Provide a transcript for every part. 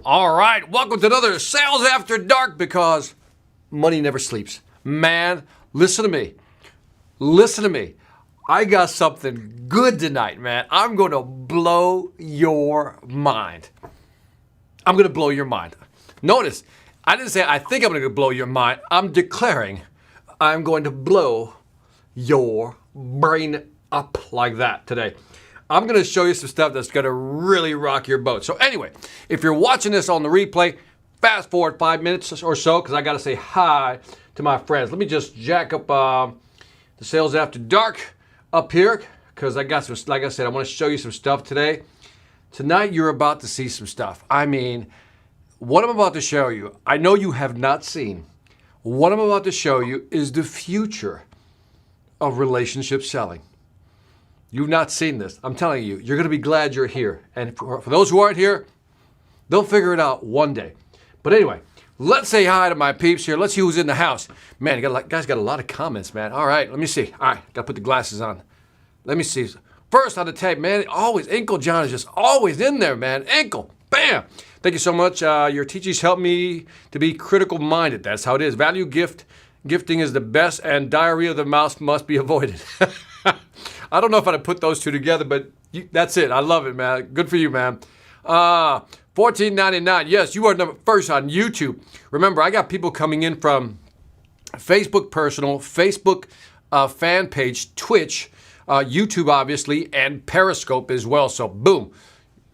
All right, welcome to another Sales After Dark because money never sleeps. Man, listen to me. Listen to me. I got something good tonight, man. I'm going to blow your mind. I'm going to blow your mind. Notice, I didn't say I think I'm going to blow your mind. I'm declaring I'm going to blow your brain up like that today. I'm going to show you some stuff that's going to really rock your boat. So anyway, if you're watching this on the replay, fast forward 5 minutes or so because I got to say hi to my friends. Let me just jack up the Sales After Dark up here because I got some, like I said, I want to show you some stuff today. Tonight you're about to see some stuff. I mean, what I'm about to show you, I know you have not seen. What I'm about to show you is the future of relationship selling. You've not seen this. I'm telling you, you're going to be glad you're here. And for those who aren't here, they'll figure it out one day. But anyway, let's say hi to my peeps here. Let's see who's in the house. Man, guys got a lot of comments, man. All right, let me see. All right, got to put the glasses on. Let me see. First on the tape, man, always, Ankle John is just always in there, man. Ankle, bam. Thank you so much. Your teachings help me to be critical-minded. That's how it is. Gifting is the best, and diarrhea of the mouth must be avoided. I don't know if I'd put those two together, but that's it. I love it, man. Good for you, man. $14.99. Yes, you are number first on YouTube. Remember, I got people coming in from Facebook personal, Facebook fan page, Twitch, YouTube, obviously, and Periscope as well. So, boom.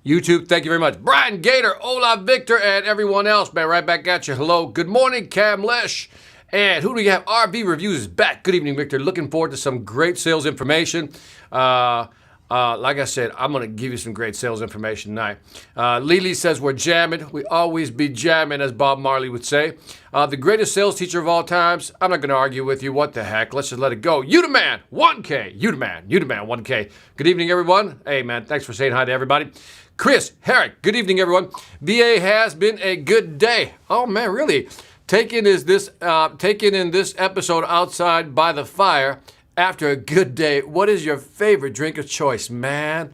YouTube, thank you very much. Brian Gator, Ola Victor, and everyone else, man. Right back at you. Hello. Good morning, Cam Lesh. And who do we have? RV Reviews is back. Good evening, Victor. Looking forward to some great sales information. Like I said, I'm going to give you some great sales information tonight. Lily says we're jamming. We always be jamming, as Bob Marley would say. The greatest sales teacher of all times. I'm not going to argue with you. What the heck? Let's just let it go. You the man, 1K. You the man, 1K. Good evening, everyone. Hey, man, thanks for saying hi to everybody. Chris Herrick, good evening, everyone. VA has been a good day. Oh, man, really? Taken in this episode outside by the fire after a good day. What is your favorite drink of choice, man?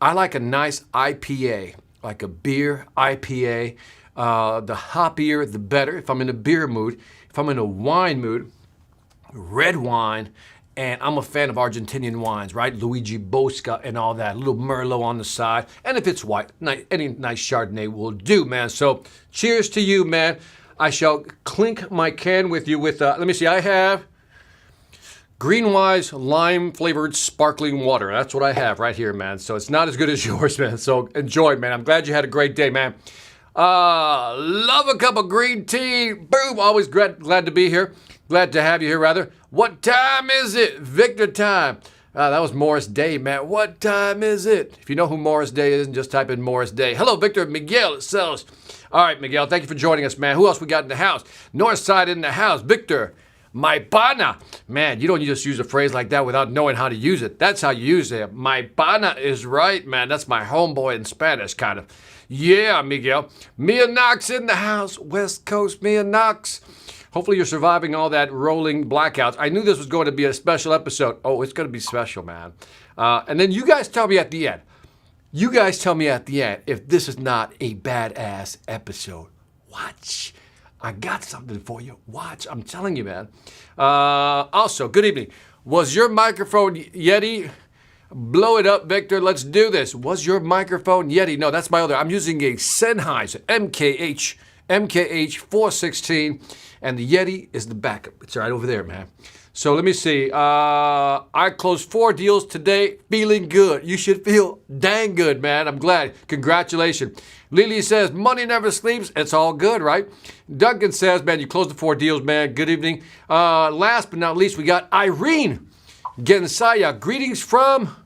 I like a nice IPA, like a beer IPA. The hoppier, the better. If I'm in a beer mood, if I'm in a wine mood, red wine, and I'm a fan of Argentinian wines, right? Luigi Bosca and all that. A little Merlot on the side. And if it's white, any nice Chardonnay will do, man. So cheers to you, man. I shall clink my can with you with, let me see, I have Greenwise lime-flavored sparkling water. That's what I have right here, man. So it's not as good as yours, man. So enjoy, man. I'm glad you had a great day, man. Love a cup of green tea. Boom, always glad to be here. Glad to have you here, rather. What time is it? Victor time. That was Morris Day, man. What time is it? If you know who Morris Day is, just type in Morris Day. Hello, Victor. Miguel at Sells. All right, Miguel, thank you for joining us, man. Who else we got in the house? Northside in the house. Victor, my pana. Man, you don't just use a phrase like that without knowing how to use it. That's how you use it. My pana is right, man. That's my homeboy in Spanish, kind of. Yeah, Miguel. Mia Knox in the house. West Coast Mia Knox. Hopefully you're surviving all that rolling blackouts. I knew this was going to be a special episode. Oh, it's going to be special, man. And then you guys tell me at the end. You guys tell me at the end if this is not a badass episode. Watch. I got something for you. Watch. I'm telling you, man. Also, good evening. Was your microphone Yeti? Blow it up, Victor. Let's do this. Was your microphone Yeti? No, that's my other. I'm using a Sennheiser MKH 416, and the Yeti is the backup. It's right over there, man. So let me see. I closed 4 deals today, feeling good. You should feel dang good, man. I'm glad. Congratulations. Lily says, money never sleeps. It's all good, right? Duncan says, man, you closed the 4 deals, man. Good evening. Last but not least, we got Irene Gensaya. Greetings from,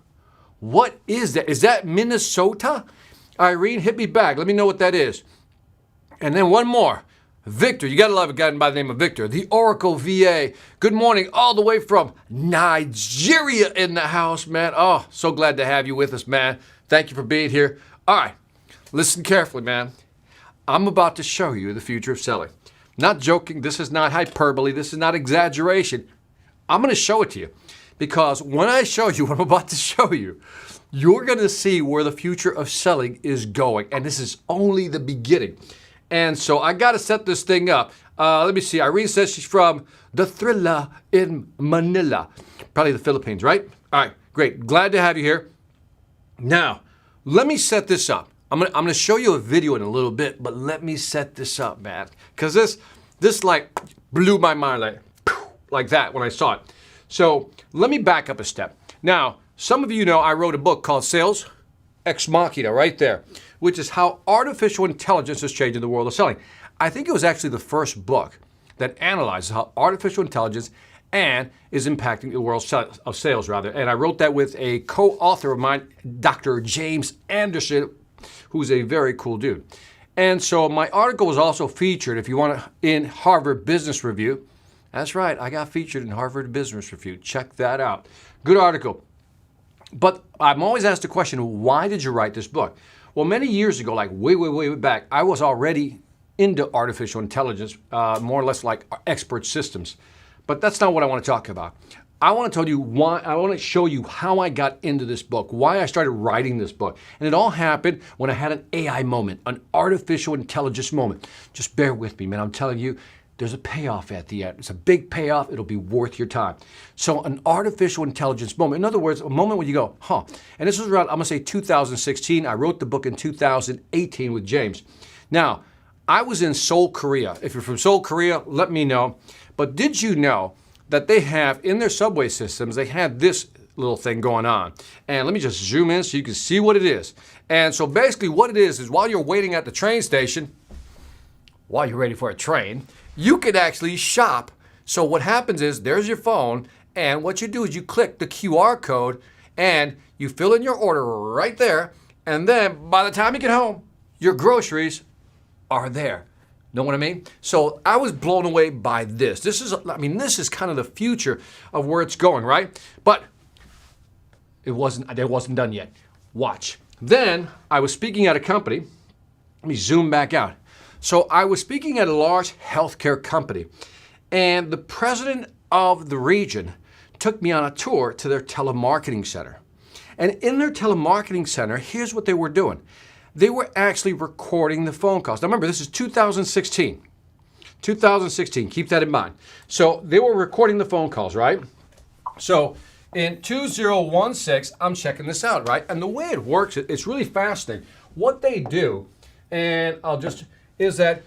what is that? Is that Minnesota? Irene, hit me back. Let me know what that is. And then one more. Victor, you got to love a guy by the name of Victor, the Oracle VA. Good morning, all the way from Nigeria in the house, man. Oh, so glad to have you with us, man. Thank you for being here. All right, listen carefully, man. I'm about to show you the future of selling. Not joking. This is not hyperbole. This is not exaggeration. I'm going to show it to you. because when I show you what I'm about to show you, you're going to see where the future of selling is going. And this is only the beginning. And so I got to set this thing up. Let me see. Irene says she's from the Thrilla in Manila. Probably the Philippines, right? All right, great. Glad to have you here. Now, let me set this up. I'm gonna show you a video in a little bit, but let me set this up, man. Because this like blew my mind like that when I saw it. So let me back up a step. Now, some of you know I wrote a book called Sales Ex Machina right there, which is how artificial intelligence is changing the world of selling. I think it was actually the first book that analyzes how artificial intelligence and is impacting the world of sales, rather. And I wrote that with a co-author of mine, Dr. James Anderson, who's a very cool dude. And so my article was also featured, if you want to, in Harvard Business Review. That's right, I got featured in Harvard Business Review. Check that out. Good article. But I'm always asked the question, why did you write this book? Well, many years ago, like way back, I was already into artificial intelligence, more or less like expert systems. But that's not what I want to talk about. I want to tell you why, I want to show you how I got into this book, why I started writing this book. And it all happened when I had an AI moment, an artificial intelligence moment. Just bear with me, man. I'm telling you, there's a payoff at the end. It's a big payoff. It'll be worth your time. So an artificial intelligence moment. In other words, a moment when you go, huh. And this was around, I'm going to say 2016. I wrote the book in 2018 with James. Now, I was in Seoul, Korea. If you're from Seoul, Korea, let me know. But did you know that they have, in their subway systems, they had this little thing going on. And let me just zoom in so you can see what it is. And so basically what it is while you're waiting at the train station, while you're waiting for a train, you can actually shop. So what happens is there's your phone, and what you do is you click the QR code and you fill in your order right there. And then by the time you get home, your groceries are there. Know what I mean? So I was blown away by this. This is kind of the future of where it's going, right? But it wasn't done yet. Watch. Then I was speaking at a company. Let me zoom back out. So I was speaking at a large healthcare company, and the president of the region took me on a tour to their telemarketing center. And in their telemarketing center, here's what they were doing. They were actually recording the phone calls. Now remember, this is 2016. 2016, keep that in mind. So they were recording the phone calls, right? So in 2016, I'm checking this out, right? And the way it works, it's really fascinating. What they do, and is that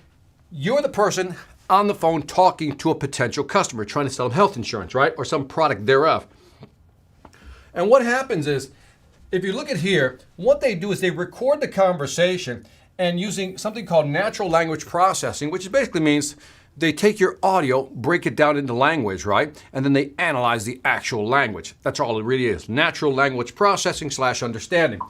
you're the person on the phone talking to a potential customer, trying to sell them health insurance, right? Or some product thereof. And what happens is, if you look at here, what they do is they record the conversation and using something called natural language processing, which basically means they take your audio, break it down into language, right? And then they analyze the actual language. That's all it really is. Natural language processing / understanding.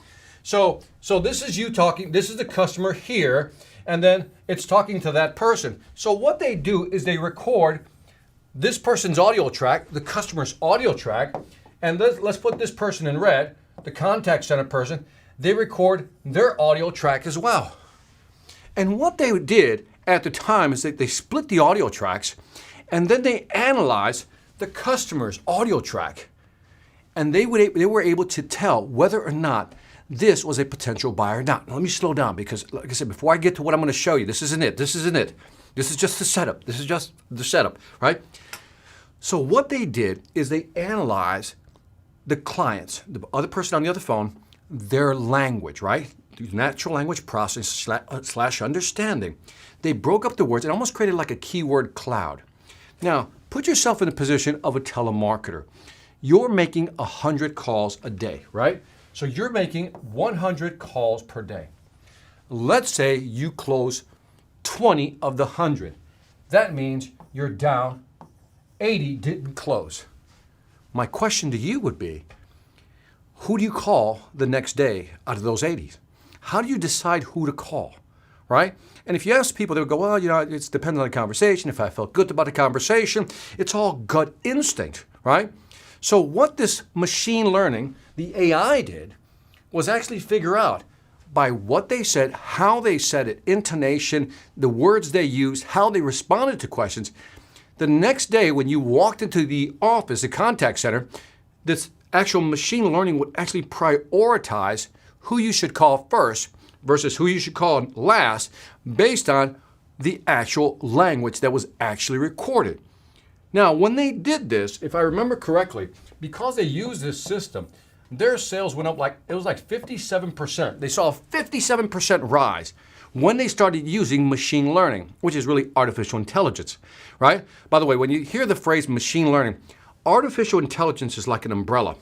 So this is you talking, this is the customer here, and then it's talking to that person. So what they do is they record this person's audio track, the customer's audio track, and let's put this person in red, the contact center person, they record their audio track as well. And what they did at the time is that they split the audio tracks, and then they analyzed the customer's audio track. And they were able to tell whether or not this was a potential buyer or not. Now, let me slow down because, like I said, before I get to what I'm going to show you, this isn't it. This isn't it. This is just the setup. This is just the setup, right? So what they did is they analyzed the clients, the other person on the other phone, their language, right? Natural language processing / understanding. They broke up the words and almost created like a keyword cloud. Now, put yourself in the position of a telemarketer. You're making 100 calls a day, right? So you're making 100 calls per day. Let's say you close 20 of the 100. That means you're down 80 didn't close. My question to you would be, who do you call the next day out of those 80s? How do you decide who to call, right? And if you ask people, they would go, well, it's dependent on the conversation. If I felt good about the conversation, it's all gut instinct, right? So what this machine learning, the AI did, was actually figure out by what they said, how they said it, intonation, the words they used, how they responded to questions. The next day when you walked into the office, the contact center, this actual machine learning would actually prioritize who you should call first versus who you should call last based on the actual language that was actually recorded. Now, when they did this, if I remember correctly, because they used this system, their sales went up it was like 57%. They saw a 57% rise when they started using machine learning, which is really artificial intelligence, right? By the way, when you hear the phrase machine learning, artificial intelligence is like an umbrella.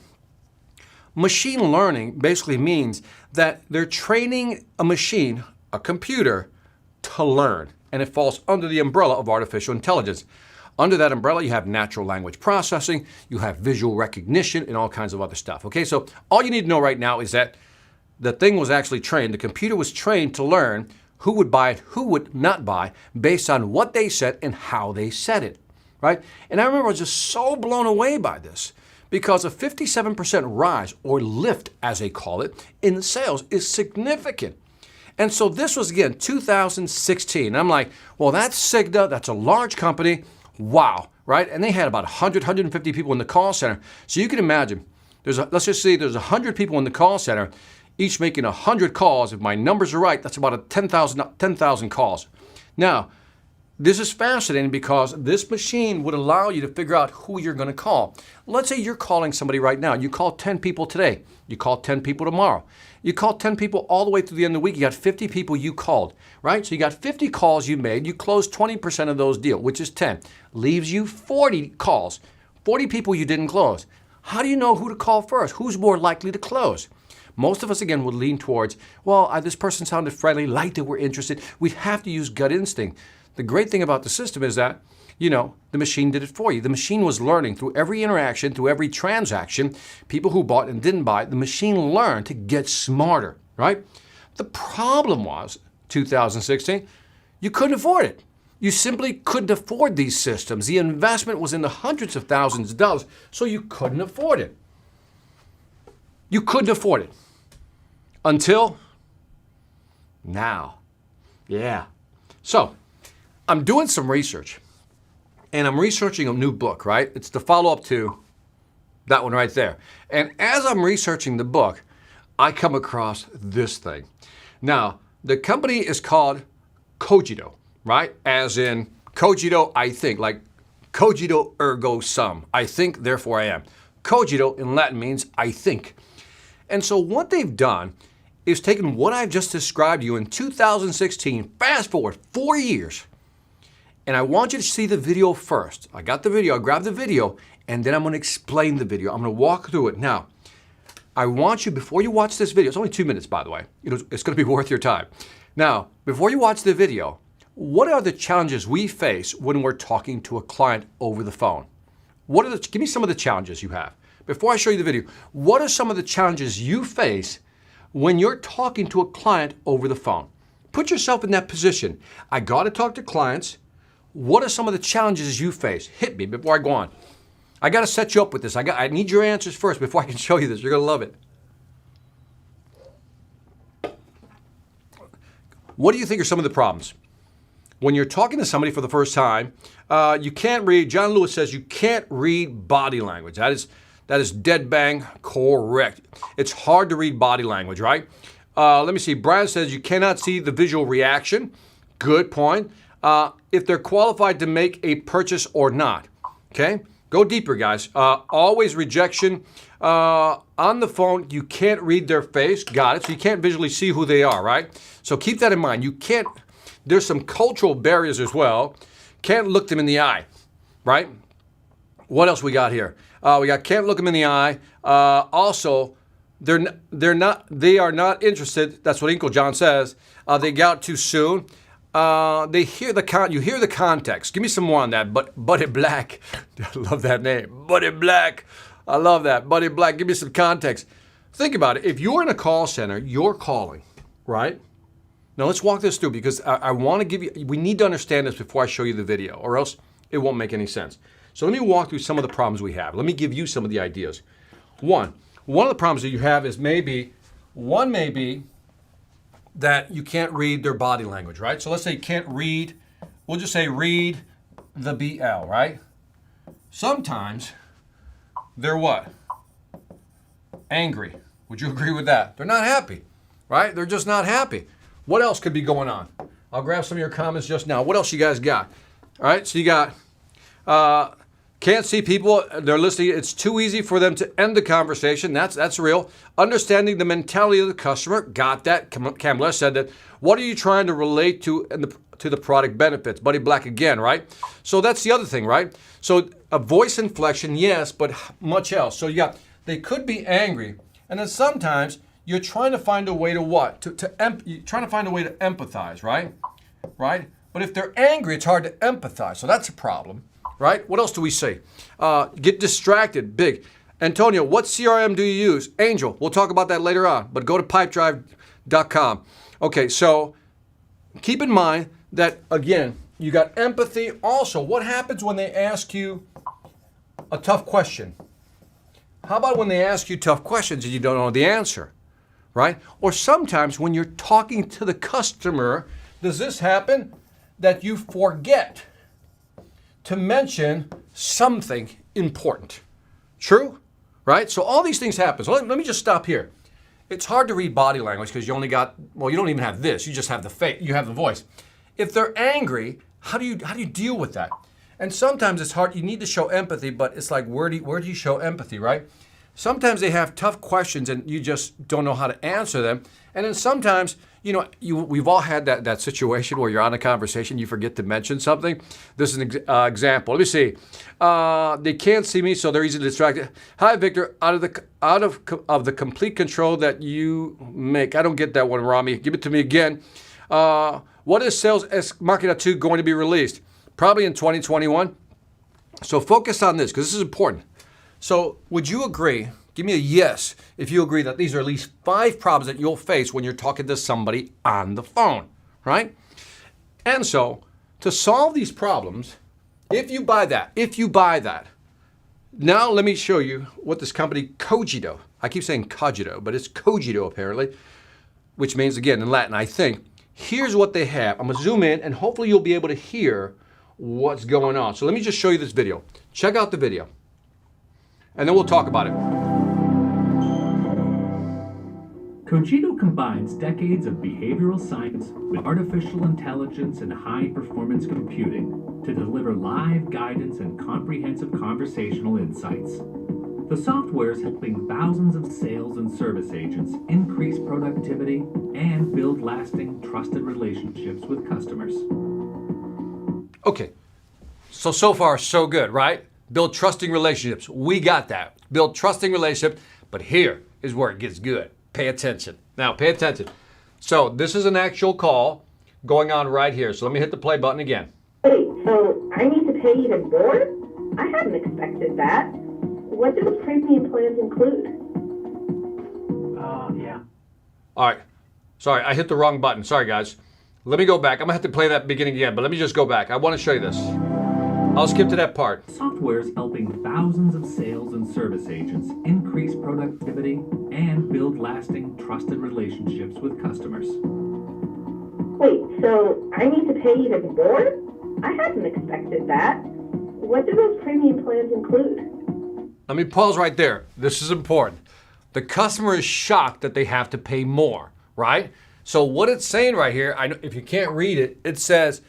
Machine learning basically means that they're training a machine, a computer, to learn, and it falls under the umbrella of artificial intelligence. Under that umbrella, you have natural language processing, you have visual recognition, and all kinds of other stuff. Okay, so all you need to know right now is that the thing was actually trained, the computer was trained to learn who would buy it, who would not buy, based on what they said and how they said it, right? And I remember I was just so blown away by this, because a 57% rise, or lift as they call it, in sales is significant. And so this was, again, 2016. I'm like, well, that's Cigna, that's a large company, wow, right? And they had about 100, 150 people in the call center. So you can imagine, let's just say there's 100 people in the call center, each making 100 calls. If my numbers are right, that's about 10,000 calls. Now, this is fascinating because this machine would allow you to figure out who you're going to call. Let's say you're calling somebody right now. You call 10 people today. You call 10 people tomorrow. You call 10 people all the way through the end of the week. You got 50 people you called, right? So you got 50 calls you made. You closed 20% of those deals, which is 10. Leaves you 40 calls, 40 people you didn't close. How do you know who to call first? Who's more likely to close? Most of us, again, would lean towards, well, this person sounded friendly, liked it, we're interested. We'd have to use gut instinct. The great thing about the system is that, the machine did it for you. The machine was learning through every interaction, through every transaction, people who bought and didn't buy, the machine learned to get smarter, right? The problem was, 2016, you couldn't afford it. You simply couldn't afford these systems. The investment was in the hundreds of thousands of dollars, so you couldn't afford it. You couldn't afford it. Until now. Yeah. So, I'm doing some research, and I'm researching a new book, right? It's the follow-up to that one right there. And as I'm researching the book, I come across this thing. Now, the company is called Cogito, right? As in, cogito, I think, like cogito ergo sum. I think, therefore I am. Cogito in Latin means I think. And so what they've done is taken what I've just described to you in 2016, fast forward 4 years, and I want you to see the video first. I got the video, I grabbed the video, and then I'm going to explain the video. I'm going to walk through it. Now, I want you, before you watch this video, it's only 2 minutes, by the way. It's going to be worth your time. Now, before you watch the video, what are the challenges we face when we're talking to a client over the phone? Give me some of the challenges you have. Before I show you the video, what are some of the challenges you face when you're talking to a client over the phone? Put yourself in that position. I got to talk to clients. What are some of the challenges you face? Hit me before I go on. I got to set you up with this. I need your answers first before I can show you this. You're going to love it. What do you think are some of the problems? When you're talking to somebody for the first time, you can't read, John Lewis says you can't read body language. That is dead bang correct. It's hard to read body language, right? Let me see. Brian says you cannot see the visual reaction. Good point. If they're qualified to make a purchase or not. Okay? Go deeper, guys. Always rejection. On the phone, you can't read their face. Got it. So you can't visually see who they are, right? So keep that in mind. You can't, there's some cultural barriers as well. Can't look them in the eye, right? What else we got here? We got can't look them in the eye. Also, they are not interested. That's what Uncle John says. They got too soon. You hear the context. Give me some more on that. Buddy Black, I love that name. Buddy Black, I love that. Buddy Black, give me some context. Think about it. If you're in a call center, you're calling, right? Now let's walk this through because I want to give you. We need to understand this before I show you the video, or else it won't make any sense. So let me walk through some of the problems we have. Let me give you some of the ideas. One of the problems that you have is maybe that you can't read their body language, right? So let's say you can't read, we'll just say read the BL, right? Sometimes they're what? angry. Would you agree with that? They're not happy, right? They're just not happy. What else could be going on? I'll grab some of your comments just now. What else you guys got? All right, so you got can't see people, they're listening. It's too easy for them to end the conversation. That's real. Understanding the mentality of the customer. Got that. Kamala said that. What are you trying to relate to to the product benefits? Buddy Black again, right? So that's the other thing, right? So a voice inflection, yes, but much else. So you got, they could be angry. And then sometimes you're trying to find a way to what? You're trying to find a way to empathize, right? Right? But if they're angry, it's hard to empathize. So that's a problem, right? What else do we say? Get distracted, big. Antonio, what CRM do you use? Angel, we'll talk about that later on, but go to pipedrive.com. Okay, so keep in mind that, again, you got empathy. Also, what happens when they ask you a tough question? How about when they ask you tough questions and you don't know the answer, right? Or sometimes when you're talking to the customer, does this happen that you forget to mention something important? True? Right? So all these things happen. So let me just stop here. It's hard to read body language because you only got, well, you don't even have this. You just have the face, you have the voice. If they're angry, how do you deal with that? And sometimes it's hard. You need to show empathy, but it's like, where do you show empathy, right? Sometimes they have tough questions and you just don't know how to answer them. And then sometimes, we've all had that situation where you're on a conversation, you forget to mention something. This is an example. Let me see. They can't see me, so they're easily distracted. Hi, Victor. Out of the complete control that you make. I don't get that one, Rami. Give it to me again. What is Sales Marketing 2 going to be released? Probably in 2021. So focus on this because this is important. So would you agree? Give me a yes if you agree that these are at least 5 problems that you'll face when you're talking to somebody on the phone, right? And so to solve these problems, if you buy that, now let me show you what this company Cogito, I keep saying Cogito, but it's Cogito apparently, which means, again, in Latin, I think. Here's what they have. I'm gonna zoom in and hopefully you'll be able to hear what's going on. So let me just show you this video. Check out the video and then we'll talk about it. Cogito combines decades of behavioral science with artificial intelligence and high-performance computing to deliver live guidance and comprehensive conversational insights. The software is helping thousands of sales and service agents increase productivity and build lasting, trusted relationships with customers. Okay, so far so good, right? Build trusting relationships. We got that. Build trusting relationships, but here is where it gets good. Pay attention. Now, pay attention. So this is an actual call going on right here. So let me hit the play button again. Wait, so I need to pay even more? I hadn't expected that. What do those premium plans include? Yeah. All right. Sorry, I hit the wrong button. Sorry, guys. Let me go back. I'm going to have to play that beginning again, but let me just go back. I want to show you this. I'll skip to that part. Software is helping thousands of sales and service agents increase productivity and build lasting, trusted relationships with customers. Wait, so I need to pay even more? I hadn't expected that. What do those premium plans include? Let me pause right there. This is important. The customer is shocked that they have to pay more, right? So what it's saying right here, I know if you can't read it, it says,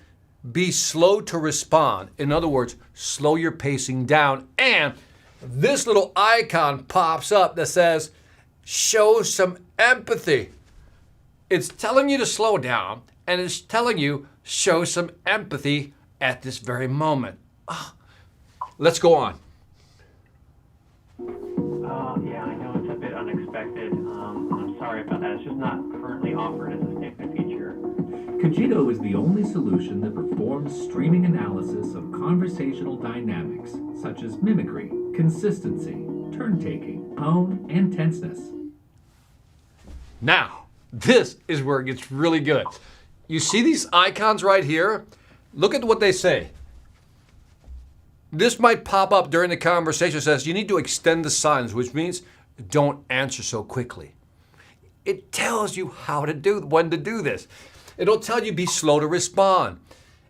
be slow to respond. In other words, slow your pacing down. And this little icon pops up that says, show some empathy. It's telling you to slow down and it's telling you, show some empathy at this very moment. Let's go on. Yeah, I know it's a bit unexpected. I'm sorry about that. It's just not currently offered as a standard feature. Cogito is the only solution that performs streaming analysis of conversational dynamics, such as mimicry, consistency, turn-taking, tone, and tenseness. Now, this is where it gets really good. You see these icons right here? Look at what they say. This might pop up during the conversation. It says you need to extend the silence, which means don't answer so quickly. It tells you when to do this. It'll tell you be slow to respond.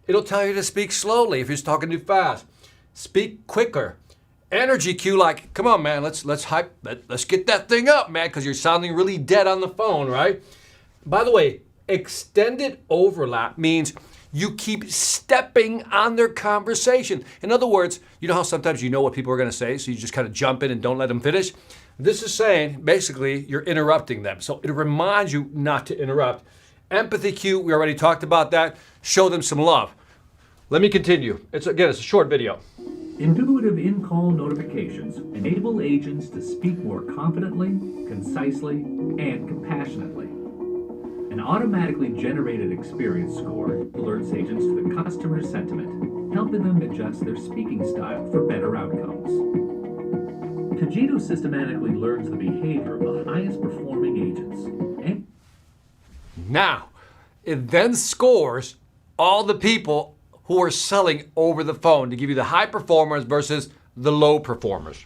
It'll tell you to speak slowly if you're talking too fast. Speak quicker. energy cue, like, come on, man, let's get that thing up, man, because you're sounding really dead on the phone, right? By the way, extended overlap means you keep stepping on their conversation. In other words, you know how sometimes you know what people are going to say, so you just kind of jump in and don't let them finish? This is saying, basically, you're interrupting them. So it reminds you not to interrupt. Empathy cue, we already talked about that. Show them some love. Let me continue. It's a short video. Intuitive in-call notifications enable agents to speak more confidently, concisely, and compassionately. An automatically generated experience score alerts agents to the customer's sentiment, helping them adjust their speaking style for better outcomes. Cogito systematically learns the behavior of the highest performing agents. And now, it then scores all the people who are selling over the phone to give you the high performers versus the low performers.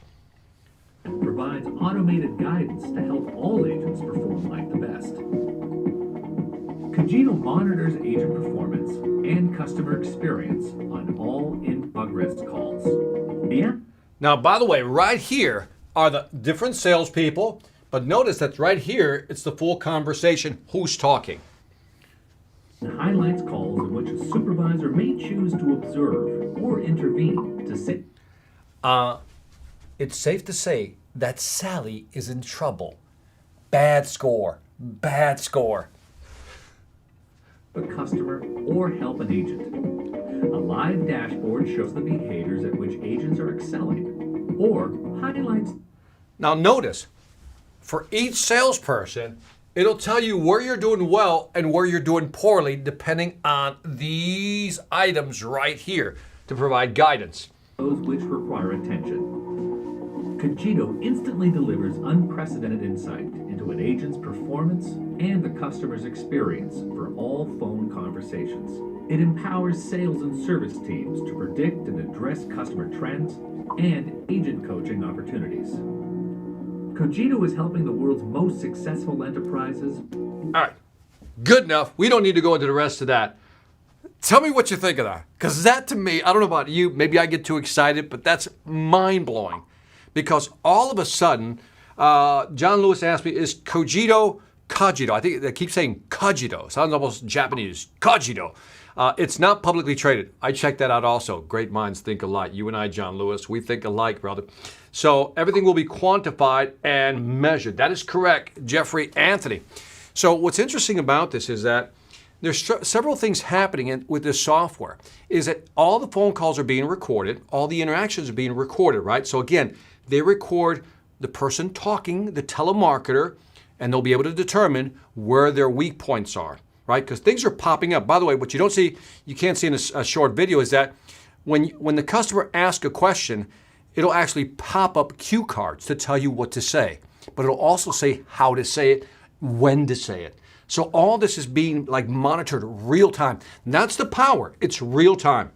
provides automated guidance to help all agents perform like the best. Cogito monitors agent performance and customer experience on all in-progress calls. Yeah. Now, by the way, right here are the different salespeople, but notice that right here, it's the full conversation, who's talking. It highlights calls in which a supervisor may choose to observe or intervene to say. It's safe to say that Sally is in trouble. Bad score. Bad score. A customer or help an agent. A live dashboard shows the behaviors at which agents are excelling or highlights. Now notice, for each salesperson, it'll tell you where you're doing well and where you're doing poorly depending on these items right here to provide guidance. Those which require attention. Cogito instantly delivers unprecedented insight into an agent's performance and the customer's experience for all phone conversations. It empowers sales and service teams to predict and address customer trends and agent coaching opportunities. Cogito is helping the world's most successful enterprises. All right, good enough. We don't need to go into the rest of that. Tell me what you think of that. Because that to me, I don't know about you, maybe I get too excited, but that's mind-blowing. Because all of a sudden, John Lewis asked me, is Cogito? I think they keep saying Cogito. Sounds almost Japanese. Cogito. It's not publicly traded. I checked that out also. Great minds think alike. You and I, John Lewis, we think alike, brother. So everything will be quantified and measured. That is correct, Jeffrey Anthony. So what's interesting about this is that there's several things happening with this software. Is that all the phone calls are being recorded, all the interactions are being recorded, right? So again, they record the person talking, the telemarketer, and they'll be able to determine where their weak points are, right? Because things are popping up. By the way, what you don't see, you can't see in a short video is that when the customer asks a question, it'll actually pop up cue cards to tell you what to say. But it'll also say how to say it, when to say it. So all this is being like monitored real time. And that's the power. It's real time.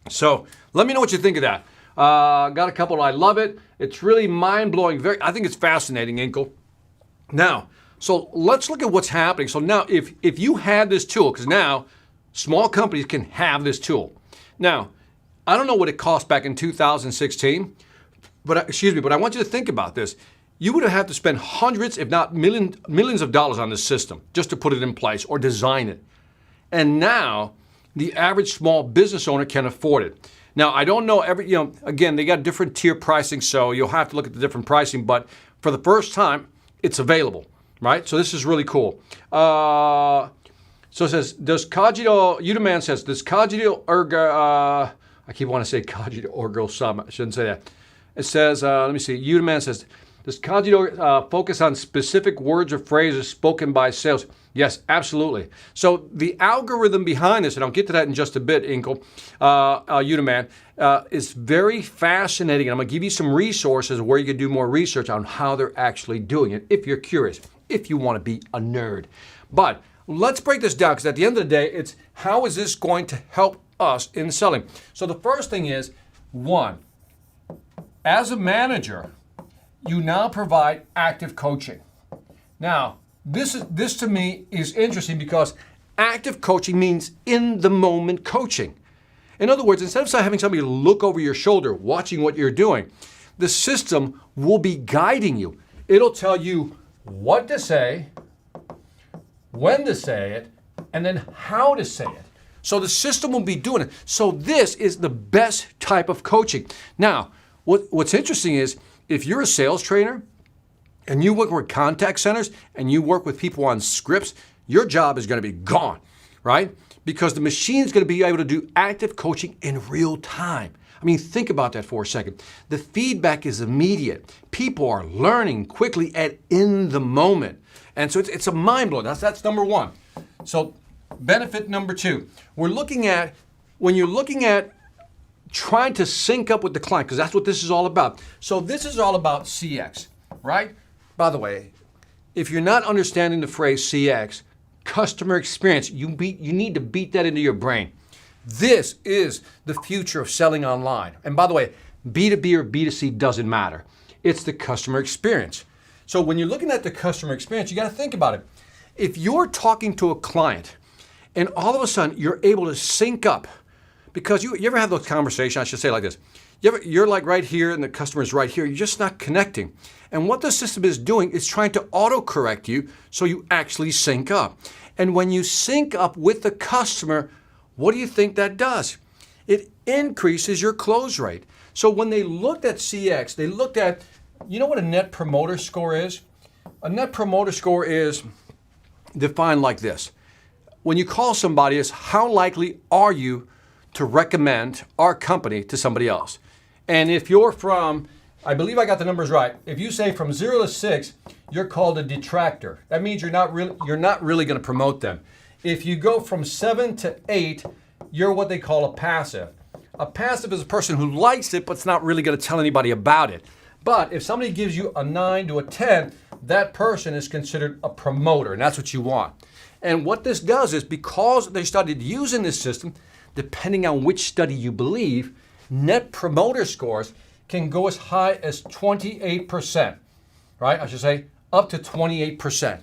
So let me know what you think of that. Got a couple. I love it. It's really mind-blowing. I think it's fascinating, Inkle. Now, so let's look at what's happening. So now if you had this tool, because now small companies can have this tool. Now, I don't know what it cost back in 2016, but I want you to think about this. You would have to spend hundreds, if not millions of dollars on this system just to put it in place or design it. And now the average small business owner can afford it. Now, I don't know again, they got different tier pricing, so you'll have to look at the different pricing, but for the first time, it's available, right? So this is really cool. So it says, does Cogito, Udaman says, does Cogito Ergo, I keep wanting to say Cogito Ergo Sum, I shouldn't say that. It says, let me see, Udaman says, does Cogito focus on specific words or phrases spoken by sales? Yes, absolutely. So the algorithm behind this, and I'll get to that in just a bit, Inkle, Udaman, is very fascinating. And I'm going to give you some resources where you can do more research on how they're actually doing it, if you're curious, if you want to be a nerd. But let's break this down, because at the end of the day, it's how is this going to help us in selling? So the first thing is, one, as a manager, you now provide active coaching. Now, this to me is interesting because active coaching means in the moment coaching. In other words, instead of having somebody look over your shoulder, watching what you're doing, the system will be guiding you. It'll tell you what to say, when to say it, and then how to say it. So the system will be doing it. So this is the best type of coaching. Now, what's interesting is if you're a sales trainer and you work with contact centers and you work with people on scripts, your job is going to be gone, right? Because the machine is going to be able to do active coaching in real time. I mean, think about that for a second. The feedback is immediate. People are learning quickly and in the moment. And so it's a mind blow. That's number one. So benefit number two, when you're looking at trying to sync up with the client, because that's what this is all about. So this is all about CX, right? By the way, if you're not understanding the phrase CX, customer experience, you need to beat that into your brain. This is the future of selling online. And by the way, B2B or B2C doesn't matter. It's the customer experience. So when you're looking at the customer experience, you got to think about it. If you're talking to a client and all of a sudden you're able to sync up, because you ever have those conversations, I should say it like this, you're like right here and the customer's right here, you're just not connecting. And what the system is doing is trying to auto-correct you so you actually sync up. And when you sync up with the customer, what do you think that does? It increases your close rate. So when they looked at CX, they looked at, you know what a net promoter score is? A net promoter score is defined like this. When you call somebody, it's how likely are you to recommend our company to somebody else? And if you're from, I believe I got the numbers right. If you say from 0 to 6, you're called a detractor. That means you're not really going to promote them. If you go from 7 to 8, you're what they call a passive. A passive is a person who likes it but's not really going to tell anybody about it. But if somebody gives you a 9 to a 10, that person is considered a promoter, and that's what you want. And what this does is because they started using this system, depending on which study you believe, net promoter scores can go as high as 28%, right? I should say up to 28%.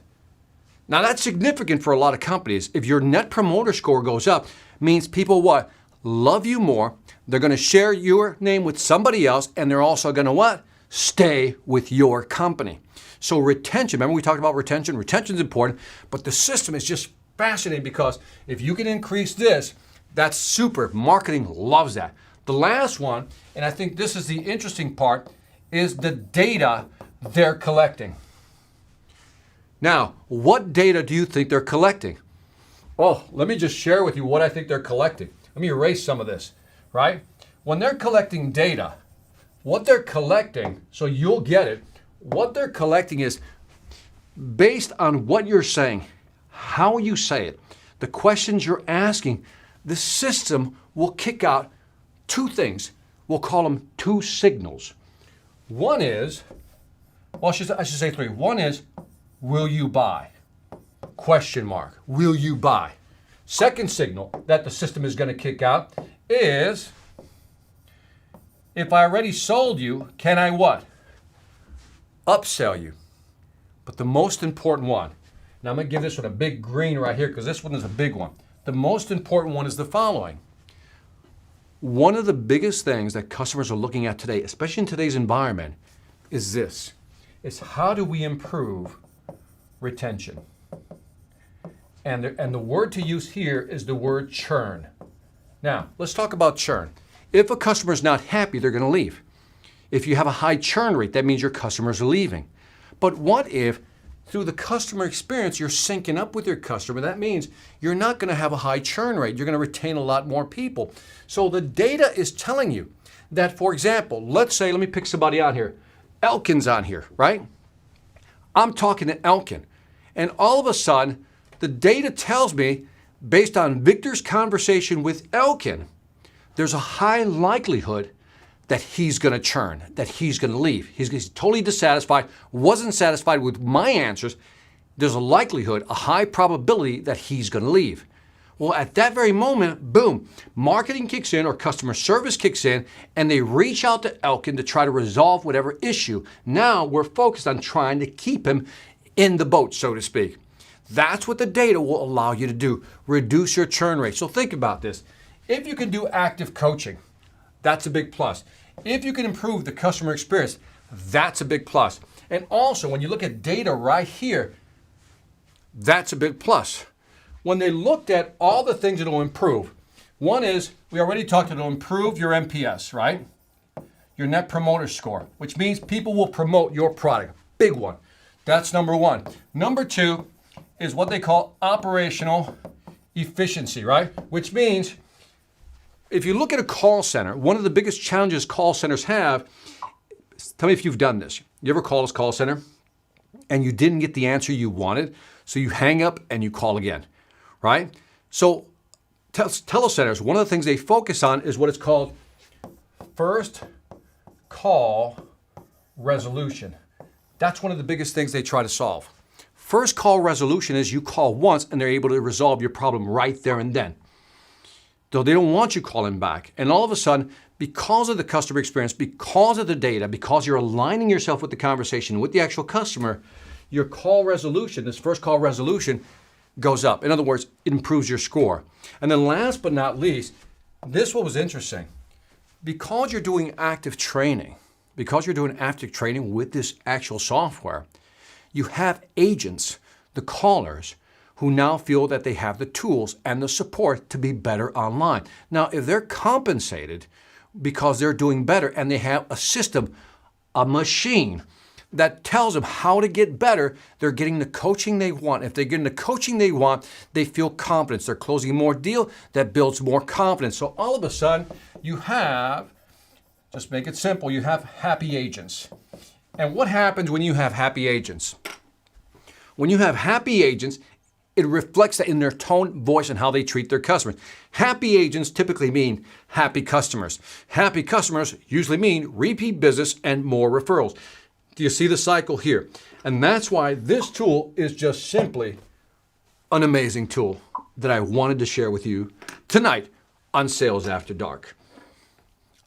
Now that's significant for a lot of companies. If your net promoter score goes up, means people what? Love you more. They're going to share your name with somebody else, and they're also going to what? Stay with your company. So retention, remember we talked about retention? Retention is important, but the system is just fascinating because if you can increase this, that's super. Marketing loves that. The last one, and I think this is the interesting part, is the data they're collecting. Now, what data do you think they're collecting? Oh, let me just share with you what I think they're collecting. Let me erase some of this, right? When they're collecting data, what they're collecting, so you'll get it, what they're collecting is based on what you're saying, how you say it, the questions you're asking, the system will kick out two things. We'll call them two signals. One is, well, I should say three. One is, will you buy? Question mark. Will you buy? Second signal that the system is going to kick out is, if I already sold you, can I what? Upsell you. But the most important one, now I'm going to give this one a big green right here because this one is a big one. The most important one is the following. One of the biggest things that customers are looking at today, especially in today's environment, is this. It's how do we improve retention? And the word to use here is the word churn. Now, let's talk about churn. If a customer is not happy, they're going to leave. If you have a high churn rate, that means your customers are leaving. But what if through the customer experience, you're syncing up with your customer? That means you're not going to have a high churn rate. You're going to retain a lot more people. So the data is telling you that, for example, let's say, let me pick somebody out here. Elkin's on here, right? I'm talking to Elkin. And all of a sudden, the data tells me, based on Victor's conversation with Elkin, there's a high likelihood that he's going to churn, that he's going to leave. He's totally dissatisfied, wasn't satisfied with my answers. There's a likelihood, a high probability that he's going to leave. Well, at that very moment, boom, marketing kicks in or customer service kicks in, and they reach out to Elkin to try to resolve whatever issue. Now we're focused on trying to keep him in the boat, so to speak. That's what the data will allow you to do, reduce your churn rate. So think about this. If you can do active coaching, that's a big plus. If you can improve the customer experience, that's a big plus. And also, when you look at data right here, that's a big plus. When they looked at all the things that will improve, one is, we already talked, it'll improve your NPS, right? Your Net Promoter Score, which means people will promote your product. Big one. That's number one. Number two is what they call operational efficiency, right? Which means if you look at a call center, one of the biggest challenges call centers have, tell me if you've done this. You ever call this call center and you didn't get the answer you wanted, so you hang up and you call again, right? So telecenters, one of the things they focus on is what is called first call resolution. That's one of the biggest things they try to solve. First call resolution is you call once and they're able to resolve your problem right there and then. Though they don't want you calling back. And all of a sudden, because of the customer experience, because of the data, because you're aligning yourself with the conversation, with the actual customer, your call resolution, this first call resolution, goes up. In other words, it improves your score. And then last but not least, this what was interesting. Because you're doing active training with this actual software, you have agents, the callers, who now feel that they have the tools and the support to be better online. Now, if they're compensated because they're doing better and they have a system, a machine that tells them how to get better, they're getting the coaching they want. If they're getting the coaching they want, they feel confidence. They're closing more deal, that builds more confidence. So all of a sudden, you have, just make it simple, you have happy agents. And what happens when you have happy agents? When you have happy agents, it reflects that in their tone, voice, and how they treat their customers. Happy agents typically mean happy customers. Happy customers usually mean repeat business and more referrals. Do you see the cycle here? And that's why this tool is just simply an amazing tool that I wanted to share with you tonight on Sales After Dark.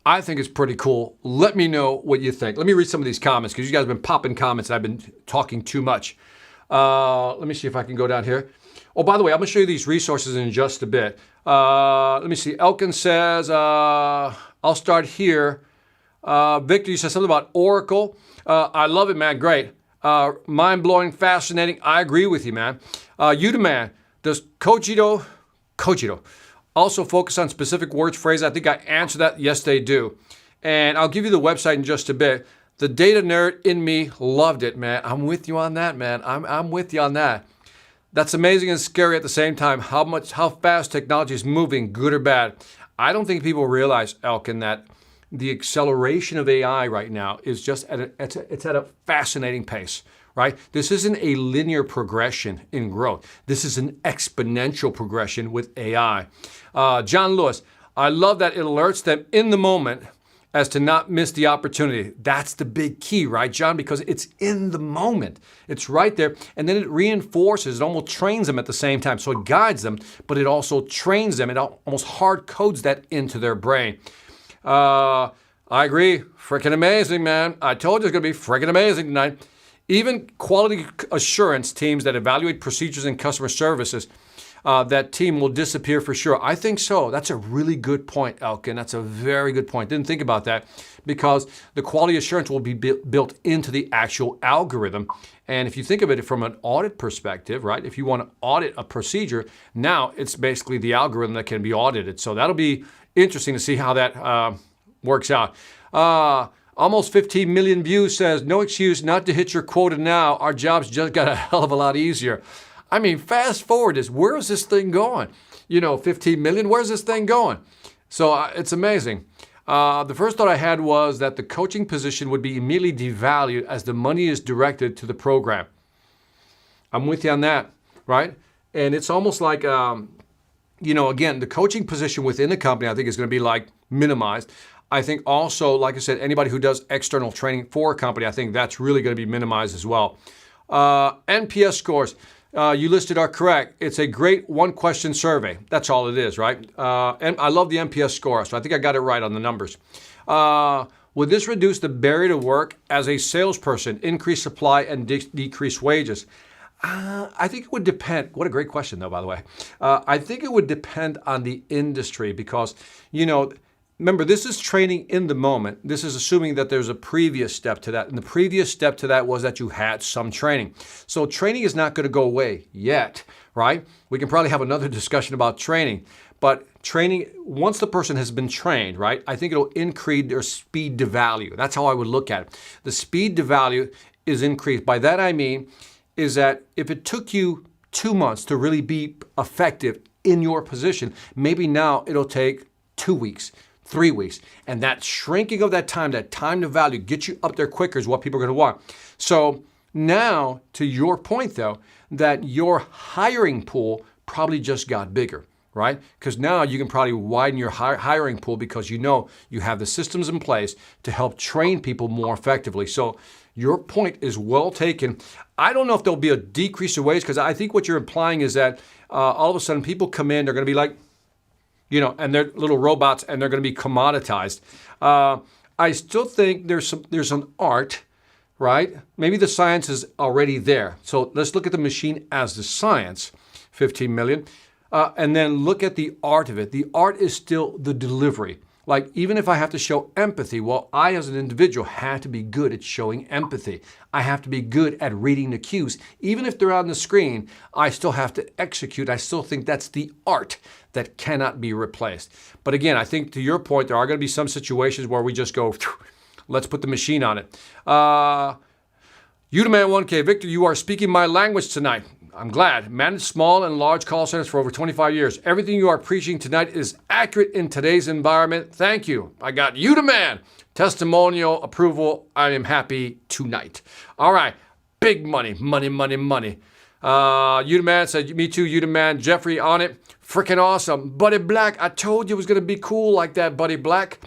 I think it's pretty cool. Let me know what you think. Let me read some of these comments because you guys have been popping comments and I've been talking too much. Let me see if I can go down here. Oh, by the way, I'm going to show you these resources in just a bit. Let me see. Elkin says, I'll start here. Victor, you said something about Oracle. I love it, man. Great. Mind-blowing, fascinating. I agree with you, man. Udaman, does Cogito also focus on specific words, phrases? I think I answered that. Yes, they do. And I'll give you the website in just a bit. The data nerd in me loved it, man. I'm with you on that, man. I'm with you on that. That's amazing and scary at the same time, how fast technology is moving, good or bad. I don't think people realize, Elkin, that the acceleration of AI right now is just it's at a fascinating pace, right? This isn't a linear progression in growth. This is an exponential progression with AI. John Lewis, I love that it alerts them in the moment as to not miss the opportunity. That's the big key, right, John? Because it's in the moment. It's right there. And then it reinforces, it almost trains them at the same time. So it guides them, but it also trains them. It almost hard codes that into their brain. I agree. Freaking amazing, man. I told you it's going to be freaking amazing tonight. Even quality assurance teams that evaluate procedures and customer services, that team will disappear for sure. I think so. That's a really good point, Elkin. That's a very good point. Didn't think about that because the quality assurance will be built into the actual algorithm. And if you think of it from an audit perspective, right, if you want to audit a procedure, now it's basically the algorithm that can be audited. So that'll be interesting to see how that works out. Almost 15 million views says, no excuse not to hit your quota now. Our jobs just got a hell of a lot easier. I mean, fast forward is, where is this thing going? 15 million, where's this thing going? So it's amazing. The first thought I had was that the coaching position would be immediately devalued as the money is directed to the program. I'm with you on that, right? And it's almost like, again, the coaching position within the company, I think is going to be like minimized. I think also, like I said, anybody who does external training for a company, I think that's really going to be minimized as well. NPS scores. You listed are correct. It's a great one-question survey. That's all it is, right? And I love the NPS score, so I think I got it right on the numbers. Would this reduce the barrier to work as a salesperson, increase supply, and decrease wages? I think it would depend. What a great question, though, by the way. I think it would depend on the industry because, remember, this is training in the moment. This is assuming that there's a previous step to that. And the previous step to that was that you had some training. So training is not going to go away yet, right? We can probably have another discussion about training. But training, once the person has been trained, right, I think it'll increase their speed to value. That's how I would look at it. The speed to value is increased. By that I mean is that if it took you 2 months to really be effective in your position, maybe now it'll take 2 weeks, 3 weeks. And that shrinking of that time to value, get you up there quicker is what people are going to want. So now, to your point though, that your hiring pool probably just got bigger, right? Because now you can probably widen your hiring pool because you know you have the systems in place to help train people more effectively. So your point is well taken. I don't know if there'll be a decrease of wage because I think what you're implying is that all of a sudden people come in, they're going to be like, you know, and they're little robots and they're going to be commoditized. I still think there's an art, right? Maybe the science is already there. So let's look at the machine as the science, 15 million. And then look at the art of it. The art is still the delivery. Like, even if I have to show empathy, well, I as an individual have to be good at showing empathy. I have to be good at reading the cues. Even if they're on the screen, I still have to execute. I still think that's the art that cannot be replaced. But again, I think to your point, there are going to be some situations where we just go, let's put the machine on it. Udaman 1K, Victor, you are speaking my language tonight. I'm glad. Managed small and large call centers for over 25 years. Everything you are preaching tonight is accurate in today's environment. Thank you. I got Udaman. Testimonial approval. I am happy tonight. All right. Big money. Udaman said, me too, Udaman. Jeffrey on it. Freaking awesome. Buddy Black, I told you it was going to be cool like that, Buddy Black.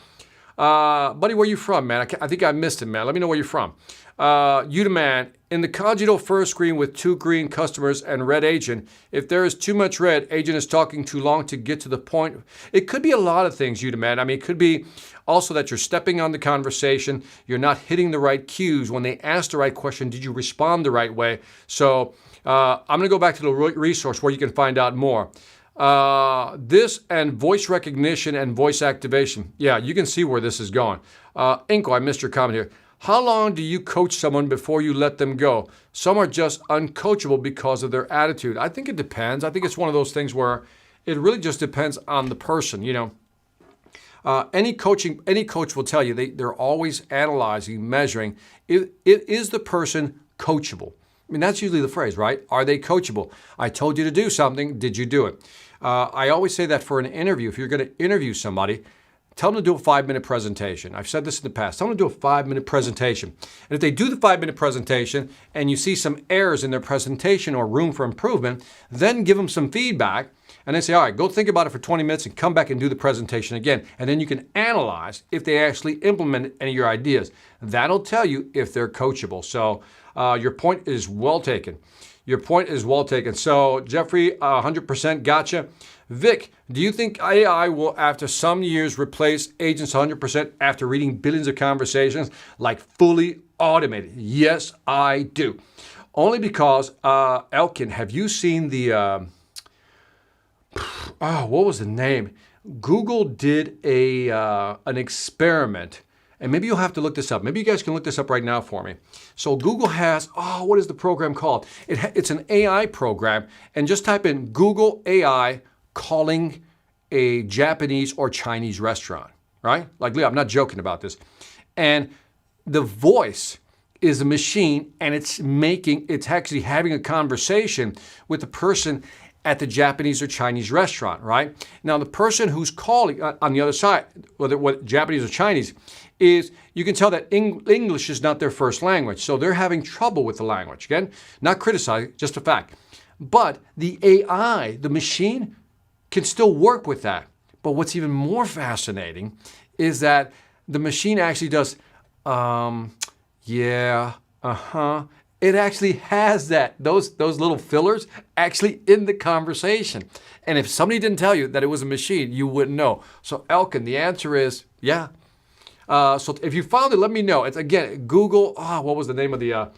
Buddy, where you from, man? I think I missed it, man. Let me know where you're from. Udaman, in the Cogito first screen with 2 green customers and red agent, if there is too much red, agent is talking too long to get to the point. It could be a lot of things, Udaman. I mean, it could be also that you're stepping on the conversation, you're not hitting the right cues. When they ask the right question, did you respond the right way? So I'm going to go back to the resource where you can find out more. This and voice recognition and voice activation. Yeah, you can see where this is going. Inko, I missed your comment here. How long do you coach someone before you let them go? Some are just uncoachable because of their attitude. I think it depends. I think it's one of those things where it really just depends on the person, you know. Any coach will tell you they're always analyzing, measuring. Is the person coachable? I mean, that's usually the phrase, right? Are they coachable? I told you to do something. Did you do it? I always say that for an interview. If you're going to interview somebody, tell them to do a 5-minute presentation. I've said this in the past. Tell them to do a 5-minute presentation. And if they do the 5-minute presentation and you see some errors in their presentation or room for improvement, then give them some feedback and then say, all right, go think about it for 20 minutes and come back and do the presentation again. And then you can analyze if they actually implement any of your ideas. That'll tell you if they're coachable. So your point is well taken. Your point is well taken. So Jeffrey, 100% gotcha. Vic, do you think AI will, after some years, replace agents 100% after reading billions of conversations, like fully automated? Yes, I do. Only because, Elkin, have you seen the, what was the name? Google did an experiment, and maybe you'll have to look this up. Maybe you guys can look this up right now for me. So Google has, what is the program called? It's an AI program, and just type in Google AI calling a Japanese or Chinese restaurant, right? Like, Leo, I'm not joking about this. And the voice is a machine, and it's actually having a conversation with the person at the Japanese or Chinese restaurant, right? Now, the person who's calling on the other side, whether Japanese or Chinese, you can tell that English is not their first language. So they're having trouble with the language. Again, not criticizing, just a fact. But the AI, the machine, can still work with that. But what's even more fascinating is that the machine actually does, It actually has those little fillers actually in the conversation. And if somebody didn't tell you that it was a machine, you wouldn't know. So Elkin, the answer is yeah. So if you found it, let me know. It's again, Google, what was the name of the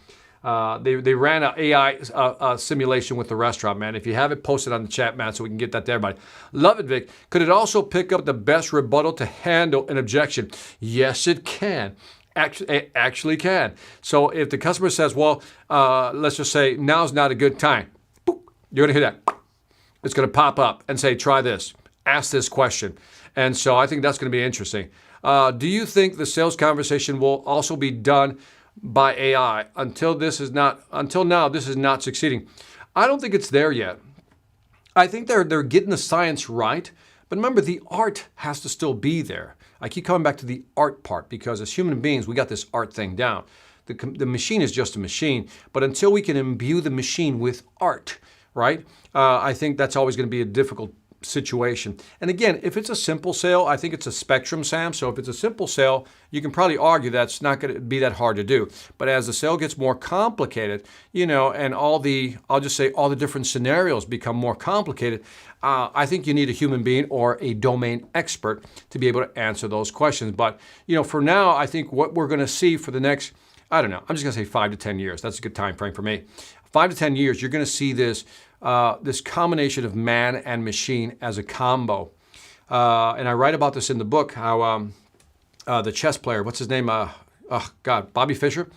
They ran an AI simulation with the restaurant, man. If you have it, post it on the chat, man, so we can get that to everybody. Love it, Vic. Could it also pick up the best rebuttal to handle an objection? Yes, it can. It actually can. So if the customer says, well, let's just say now's not a good time, boop, you're going to hear that. It's going to pop up and say, try this, ask this question. And so I think that's going to be interesting. Do you think the sales conversation will also be done by AI? Until now, this is not succeeding. I don't think it's there yet. I think they're getting the science right, but remember, the art has to still be there. I keep coming back to the art part because as human beings, we got this art thing down. The machine is just a machine, but until we can imbue the machine with art, right? I think that's always going to be a difficult situation. And again, if it's a simple sale, I think it's a spectrum, Sam. So if it's a simple sale, you can probably argue that's not going to be that hard to do. But as the sale gets more complicated, and all the different scenarios become more complicated, I think you need a human being or a domain expert to be able to answer those questions. But, for now, I think what we're going to see for the next, I don't know, I'm just going to say 5 to 10 years. That's a good time frame for me. 5 to 10 years, you're going to see this combination of man and machine as a combo. And I write about this in the book, how the chess player, what's his name? Bobby Fischer,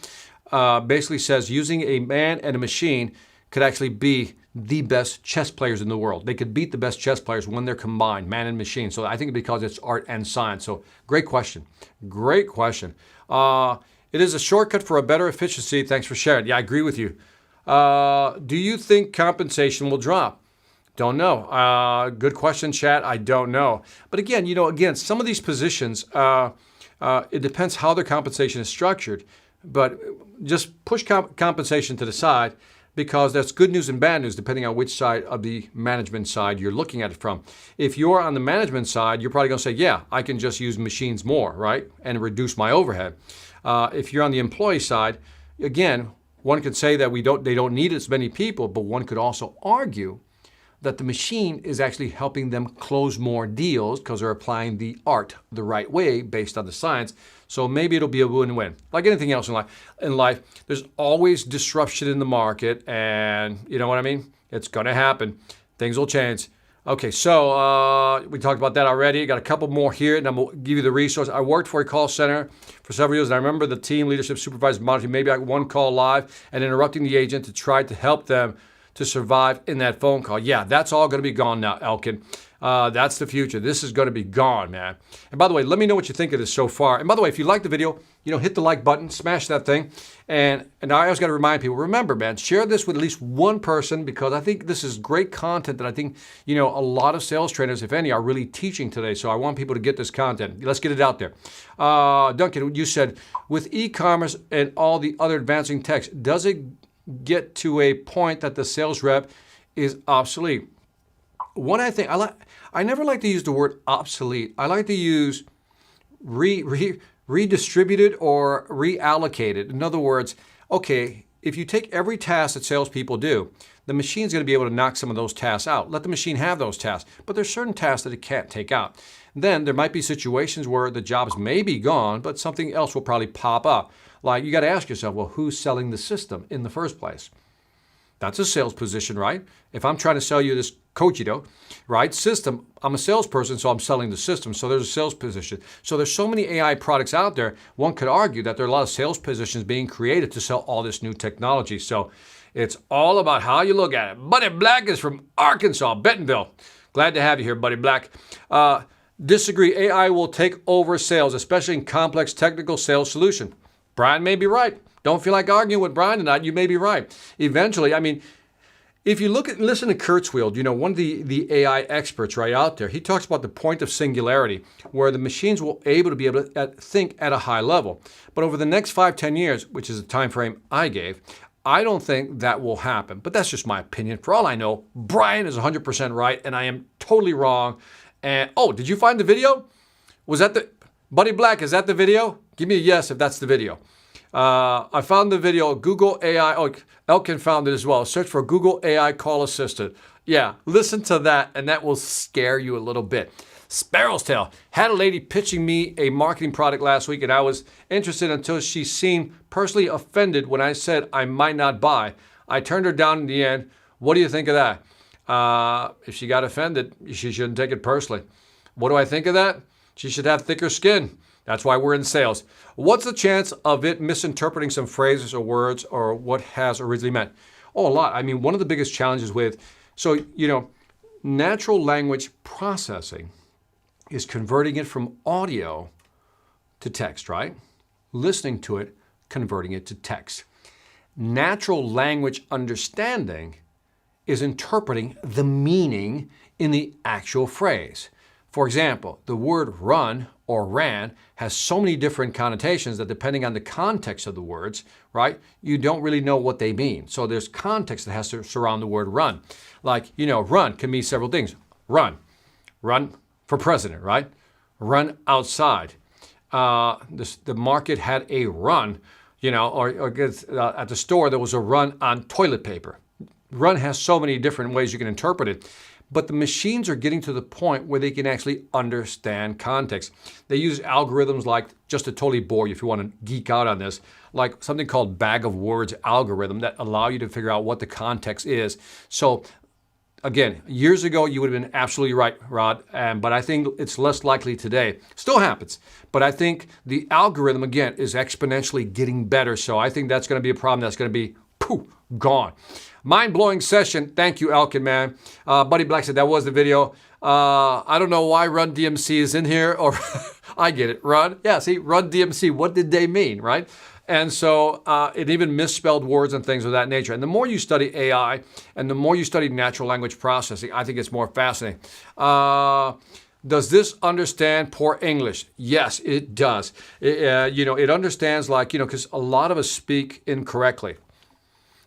basically says using a man and a machine could actually be the best chess players in the world. They could beat the best chess players when they're combined, man and machine. So I think because it's art and science. So great question. Great question. It is a shortcut for a better efficiency. Thanks for sharing. Yeah, I agree with you. Do you think compensation will drop? Don't know. Good question, chat. I don't know. But again, some of these positions, it depends how their compensation is structured. But just push compensation to the side because that's good news and bad news depending on which side of the management side you're looking at it from. If you're on the management side, you're probably going to say, yeah, I can just use machines more, right? And reduce my overhead. If you're on the employee side, again, one could say that they don't need as many people, but one could also argue that the machine is actually helping them close more deals because they're applying the art the right way based on the science. So maybe it'll be a win-win. Like anything else in life, there's always disruption in the market, and you know what I mean? It's going to happen. Things will change. Okay, so we talked about that already. Got a couple more here, and I'm going to give you the resource. I worked for a call center for several years, and I remember the team leadership supervisor monitoring maybe like one call live and interrupting the agent to try to help them to survive in that phone call. Yeah, that's all going to be gone now, Elkin. That's the future. This is going to be gone, man. And by the way, let me know what you think of this so far. And by the way, if you like the video, hit the like button, smash that thing. And I always got to remind people, remember, man, share this with at least one person because I think this is great content that I think, a lot of sales trainers, if any, are really teaching today. So I want people to get this content. Let's get it out there. Duncan, you said, with e-commerce and all the other advancing techs, does it get to a point that the sales rep is obsolete? What I think, I never like to use the word obsolete. I like to use redistributed or reallocated. In other words, okay, if you take every task that salespeople do, the machine's going to be able to knock some of those tasks out. Let the machine have those tasks, but there's certain tasks that it can't take out. Then there might be situations where the jobs may be gone, but something else will probably pop up. Like you got to ask yourself, well, who's selling the system in the first place? That's a sales position, right? If I'm trying to sell you this Cogito, right, system, I'm a salesperson, so I'm selling the system. So there's a sales position. So there's so many AI products out there, one could argue that there are a lot of sales positions being created to sell all this new technology. So it's all about how you look at it. Buddy Black is from Arkansas, Bentonville. Glad to have you here, Buddy Black. Disagree, AI will take over sales, especially in complex technical sales solution. Brian may be right. Don't feel like arguing with Brian tonight. You may be right. Eventually, if you listen to Kurzweil, one of the AI experts right out there, he talks about the point of singularity, where the machines will be able to think at a high level. But over the next 5-10 years, which is the time frame I gave, I don't think that will happen. But that's just my opinion. For all I know, Brian is 100% right, and I am totally wrong. And did you find the video? Was that Buddy Black, is that the video? Give me a yes if that's the video. I found the video, Google AI. Elkin found it as well. Search for Google AI Call Assistant. Yeah, listen to that, and that will scare you a little bit. Sparrow's Tail. Had a lady pitching me a marketing product last week, and I was interested until she seemed personally offended when I said I might not buy. I turned her down in the end. What do you think of that? If she got offended, she shouldn't take it personally. What do I think of that? She should have thicker skin. That's why we're in sales. What's the chance of it misinterpreting some phrases or words or what has originally meant? Oh, a lot. I mean, one of the biggest challenges with, natural language processing is converting it from audio to text, right? Listening to it, converting it to text. Natural language understanding is interpreting the meaning in the actual phrase. For example, the word run or ran has so many different connotations that depending on the context of the words, right, you don't really know what they mean. So there's context that has to surround the word run. Like, run can mean several things. Run for president, right? Run outside. The market had a run, or at the store there was a run on toilet paper. Run has so many different ways you can interpret it. But the machines are getting to the point where they can actually understand context. They use algorithms like, just to totally bore you if you want to geek out on this, like something called bag of words algorithm that allow you to figure out what the context is. So again, years ago, you would have been absolutely right, Rod, but I think it's less likely today. Still happens, but I think the algorithm, again, is exponentially getting better. So I think that's going to be a problem that's going to be gone. Mind-blowing session. Thank you, Elkin, man. Buddy Black said that was the video. I don't know why Run DMC is in here, or I get it. Run. Yeah, see, Run DMC. What did they mean, right? And so it even misspelled words and things of that nature. And the more you study AI and the more you study natural language processing, I think it's more fascinating. Does this understand poor English? Yes, it does. It understands because a lot of us speak incorrectly.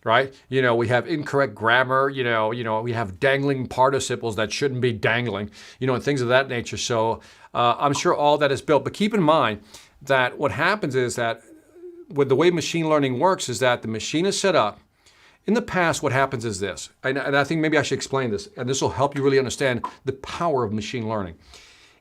Right? We have incorrect grammar, we have dangling participles that shouldn't be dangling, and things of that nature. So I'm sure all that is built. But keep in mind that what happens is that with the way machine learning works is that the machine is set up. In the past, what happens is this, and I think maybe I should explain this, and this will help you really understand the power of machine learning,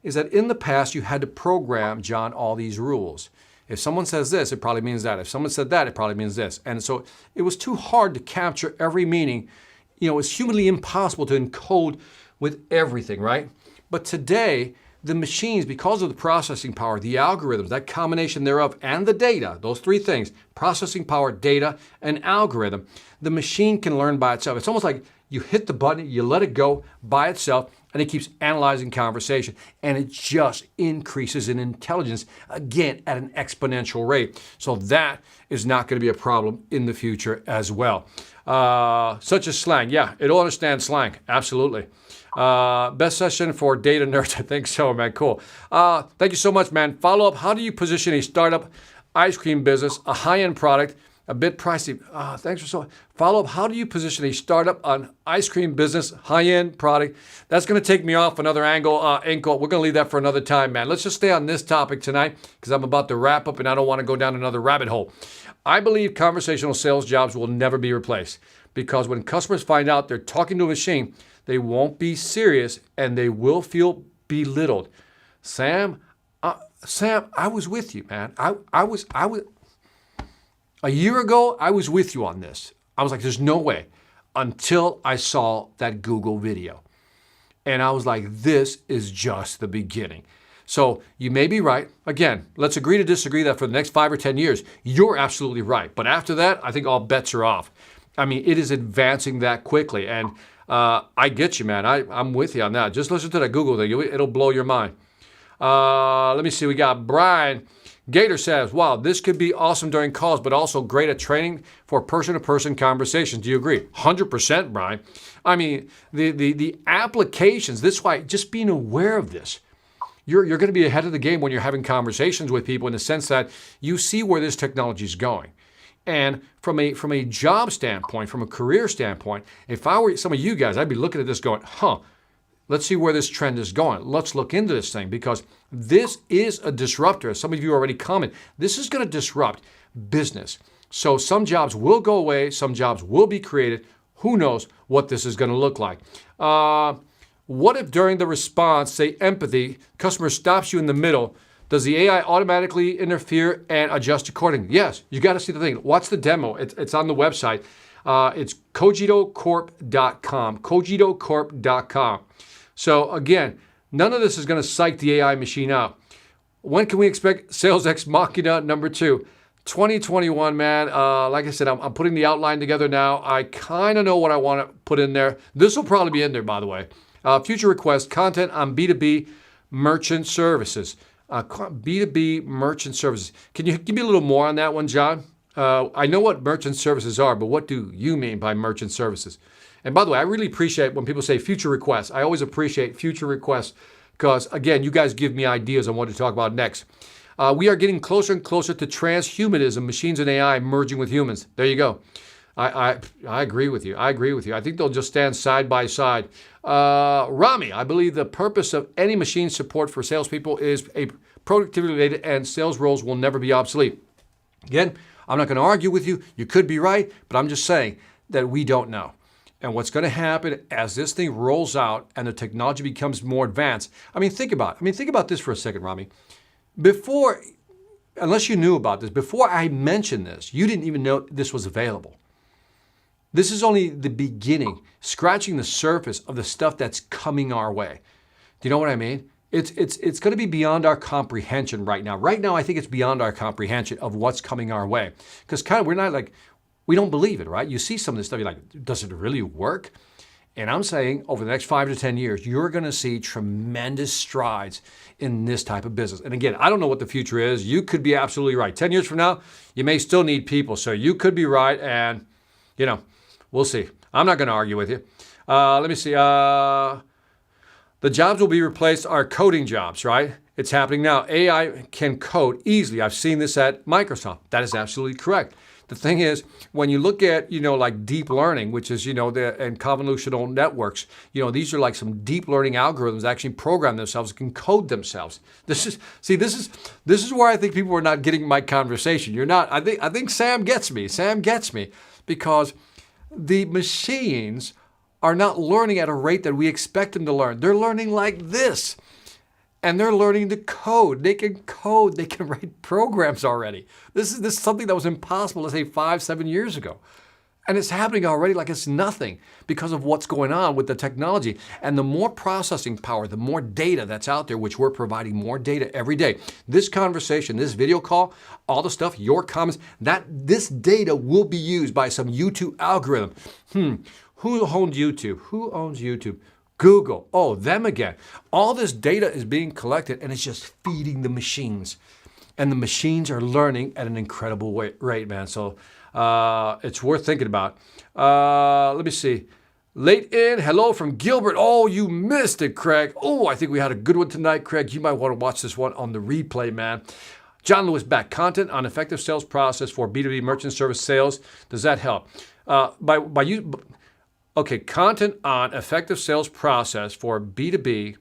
is that in the past, you had to program, John, all these rules. If someone says this, it probably means that. If someone said that, it probably means this. And so it was too hard to capture every meaning. It's humanly impossible to encode with everything, right? But today, the machines, because of the processing power, the algorithms, that combination thereof, and the data, those three things, processing power, data, and algorithm, the machine can learn by itself. It's almost like you hit the button, you let it go by itself, and it keeps analyzing conversation, and it just increases in intelligence, again, at an exponential rate. So that is not going to be a problem in the future as well. Such as slang. Yeah, it'll understand slang. Absolutely. Best session for data nerds. I think so, man. Cool. Thank you so much, man. Follow up. How do you position a startup ice cream business, a high-end product, a bit pricey? Thanks for so. Follow up. How do you position a startup on ice cream business, high-end product? That's going to take me off another angle. We're going to leave that for another time, man. Let's just stay on this topic tonight because I'm about to wrap up and I don't want to go down another rabbit hole. I believe conversational sales jobs will never be replaced because when customers find out they're talking to a machine, they won't be serious and they will feel belittled. Sam, I was with you, man. I was. A year ago, I was with you on this. I was like, there's no way, until I saw that Google video. And I was like, this is just the beginning. So you may be right. Again, let's agree to disagree that for the next 5 or 10 years, you're absolutely right. But after that, I think all bets are off. I mean, it is advancing that quickly. And I get you, man. I'm with you on that. Just listen to that Google thing. It'll blow your mind. Let me see. We got Brian. Gator says, wow, this could be awesome during calls, but also great at training for person-to-person conversations. Do you agree? 100%, Brian. I mean, the applications, this is why just being aware of this, you're going to be ahead of the game when you're having conversations with people in the sense that you see where this technology is going. And from a job standpoint, from a career standpoint, if I were some of you guys, I'd be looking at this going, let's see where this trend is going. Let's look into this thing because this is a disruptor. As some of you already commented, this is going to disrupt business. So some jobs will go away. Some jobs will be created. Who knows what this is going to look like? What if during the response, say empathy, customer stops you in the middle? Does the AI automatically interfere and adjust accordingly? Yes, you got to see the thing. Watch the demo. It's on the website. It's cogitocorp.com, cogitocorp.com. So again, none of this is going to psych the AI machine out. When can we expect Sales Ex Machina number 2? 2021, man. Like I said, I'm putting the outline together now. I kind of know what I want to put in there. This will probably be in there, by the way. Future request, content on B2B merchant services. B2B merchant services. Can you give me a little more on that one, John? I know what merchant services are, but what do you mean by merchant services? And by the way, I really appreciate when people say future requests. I always appreciate future requests because, again, you guys give me ideas on what to talk about next. We are getting closer and closer to transhumanism, machines and AI merging with humans. There you go. I agree with you. I agree with you. I think they'll just stand side by side. Rami, I believe the purpose of any machine support for salespeople is a productivity related and sales roles will never be obsolete. Again, I'm not going to argue with you. You could be right, but I'm just saying that we don't know. And what's going to happen as this thing rolls out and the technology becomes more advanced. Think about this for a second, Rami. Before, unless you knew about this, before I mentioned this, you didn't even know this was available. This is only the beginning, scratching the surface of the stuff that's coming our way. Do you know what I mean? It's going to be beyond our comprehension right now. Right now, I think it's beyond our comprehension of what's coming our way. Because we're not like, we don't believe it, right? You see some of this stuff, you're like, does it really work? And I'm saying over the next 5 to 10 years, you're going to see tremendous strides in this type of business. And again, I don't know what the future is. You could be absolutely right. 10 years from now, you may still need people. So you could be right. And, we'll see. I'm not going to argue with you. Let me see. The jobs will be replaced are coding jobs, right? It's happening now. AI can code easily. I've seen this at Microsoft. That is absolutely correct. The thing is, when you look at, like deep learning, which is, and convolutional networks, these are like some deep learning algorithms that actually program themselves, can code themselves. This is where I think people are not getting my conversation. You're not. I think Sam gets me. Sam gets me because the machines are not learning at a rate that we expect them to learn. They're learning like this. And they're learning to code. They can code. They can write programs already. This is something that was impossible, let's say 5, 7 years ago. And it's happening already like it's nothing because of what's going on with the technology. And the more processing power, the more data that's out there, which we're providing more data every day. This conversation, this video call, all the stuff, your comments, this data will be used by some YouTube algorithm. Who owns YouTube? Who owns YouTube? Google. Oh, them again. All this data is being collected and it's just feeding the machines. And the machines are learning at an incredible rate, man. So it's worth thinking about. Let me see. Late in, hello from Gilbert. Oh, you missed it, Craig. Oh, I think we had a good one tonight, Craig. You might want to watch this one on the replay, man. John Lewis back. Content on effective sales process for B2B merchant service sales. Does that help? Okay, content on effective sales process for B2B.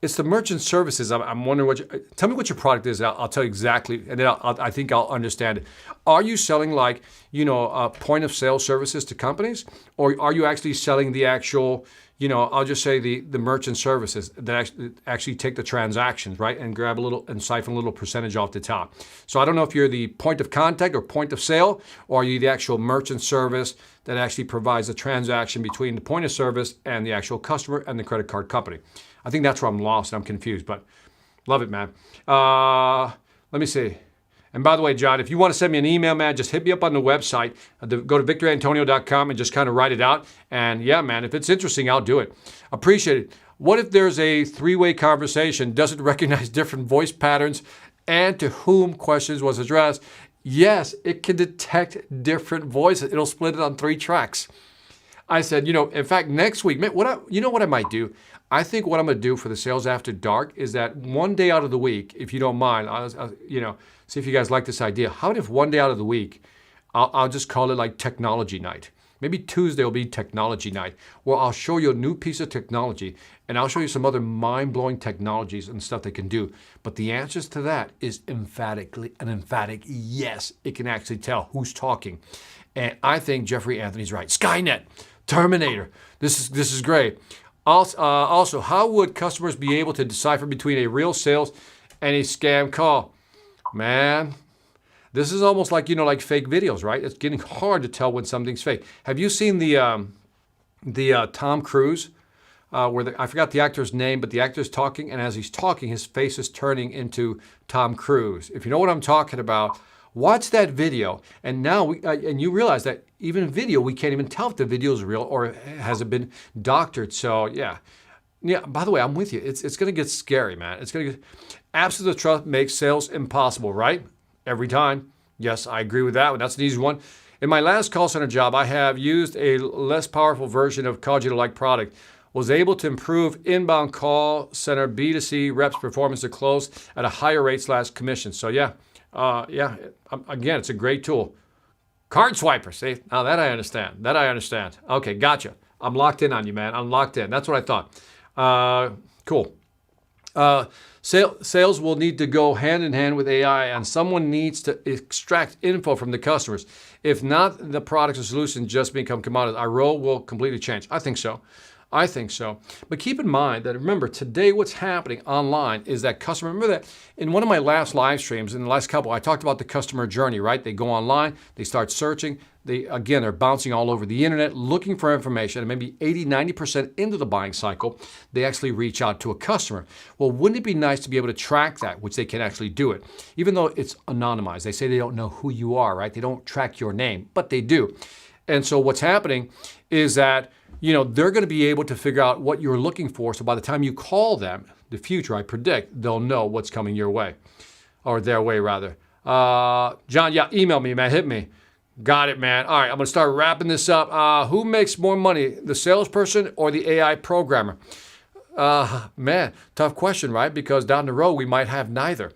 It's the merchant services. I'm wondering tell me what your product is. I'll tell you exactly, and then I think I'll understand it. Are you selling point of sale services to companies, or are you actually selling the actual, I'll just say the merchant services that actually take the transactions, right, and grab a little and siphon a little percentage off the top. So I don't know if you're the point of contact or point of sale, or are you the actual merchant service that actually provides the transaction between the point of service and the actual customer and the credit card company. I think that's where I'm lost and I'm confused, but love it, man. Let me see. And by the way, John, if you want to send me an email, man, just hit me up on the website. Go to victorantonio.com and just kind of write it out. And yeah, man, if it's interesting, I'll do it. Appreciate it. What if there's a three-way conversation? Does it recognize different voice patterns and to whom questions was addressed? Yes, it can detect different voices. It'll split it on 3 tracks. I said, in fact, next week, what I might do? I think what I'm going to do for the Sales After Dark is that one day out of the week, if you don't mind, I'll see if you guys like this idea. How about if one day out of the week, I'll just call it like technology night. Maybe Tuesday will be technology night, where I'll show you a new piece of technology, and I'll show you some other mind-blowing technologies and stuff they can do. But the answers to that is emphatic yes. It can actually tell who's talking. And I think Jeffrey Anthony's right. Skynet, Terminator. This is great. Also, how would customers be able to decipher between a real sales and a scam call? Man, this is almost like, like fake videos, right? It's getting hard to tell when something's fake. Have you seen the Tom Cruise, where I forgot the actor's name, but the actor's talking, and as he's talking, his face is turning into Tom Cruise. If you know what I'm talking about, watch that video. And now, and you realize that even in video, we can't even tell if the video is real or has it been doctored. So yeah. By the way, I'm with you. It's going to get scary, man. It's going to get absolute trust makes sales impossible, right? Every time. Yes, I agree with that one. That's an easy one. In my last call center job, I have used a less powerful version of Cogito-like product. Was able to improve inbound call center B2C reps performance to close at a higher rate / commission. So yeah, again, it's a great tool. Card swiper, see? Now that I understand. Okay, gotcha. I'm locked in on you, man. I'm locked in. That's what I thought. Cool. Sales will need to go hand in hand with AI, and someone needs to extract info from the customers. If not, the products or solutions just become commodities. Our role will completely change. I think so. But keep in mind that, remember, today what's happening online is that remember that in one of my last live streams, in the last couple, I talked about the customer journey, right? They go online, they start searching. They're bouncing all over the internet looking for information, and maybe 80-90% into the buying cycle, they actually reach out to a customer. Well, wouldn't it be nice to be able to track that, which they can actually do it, even though it's anonymized? They say they don't know who you are, right? They don't track your name, but they do. And so what's happening is that they're going to be able to figure out what you're looking for. So by the time you call them, the future, I predict, they'll know what's coming your way, or their way rather. John, yeah, email me, man, hit me. Got it, man. All right, I'm going to start wrapping this up. Who makes more money, the salesperson or the AI programmer? Man, tough question, right? Because down the road, we might have neither.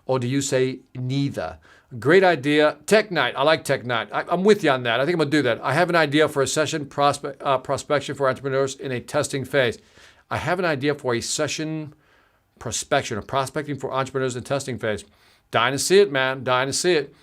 Or do you say neither? Great idea. Tech Night. I like Tech Night. I'm with you on that. I think I'm going to do that. I have an idea for a session prospection for entrepreneurs in a testing phase. I have an idea for a session prospection or prospecting for entrepreneurs in testing phase. Dying to see it, man. Dying to see it.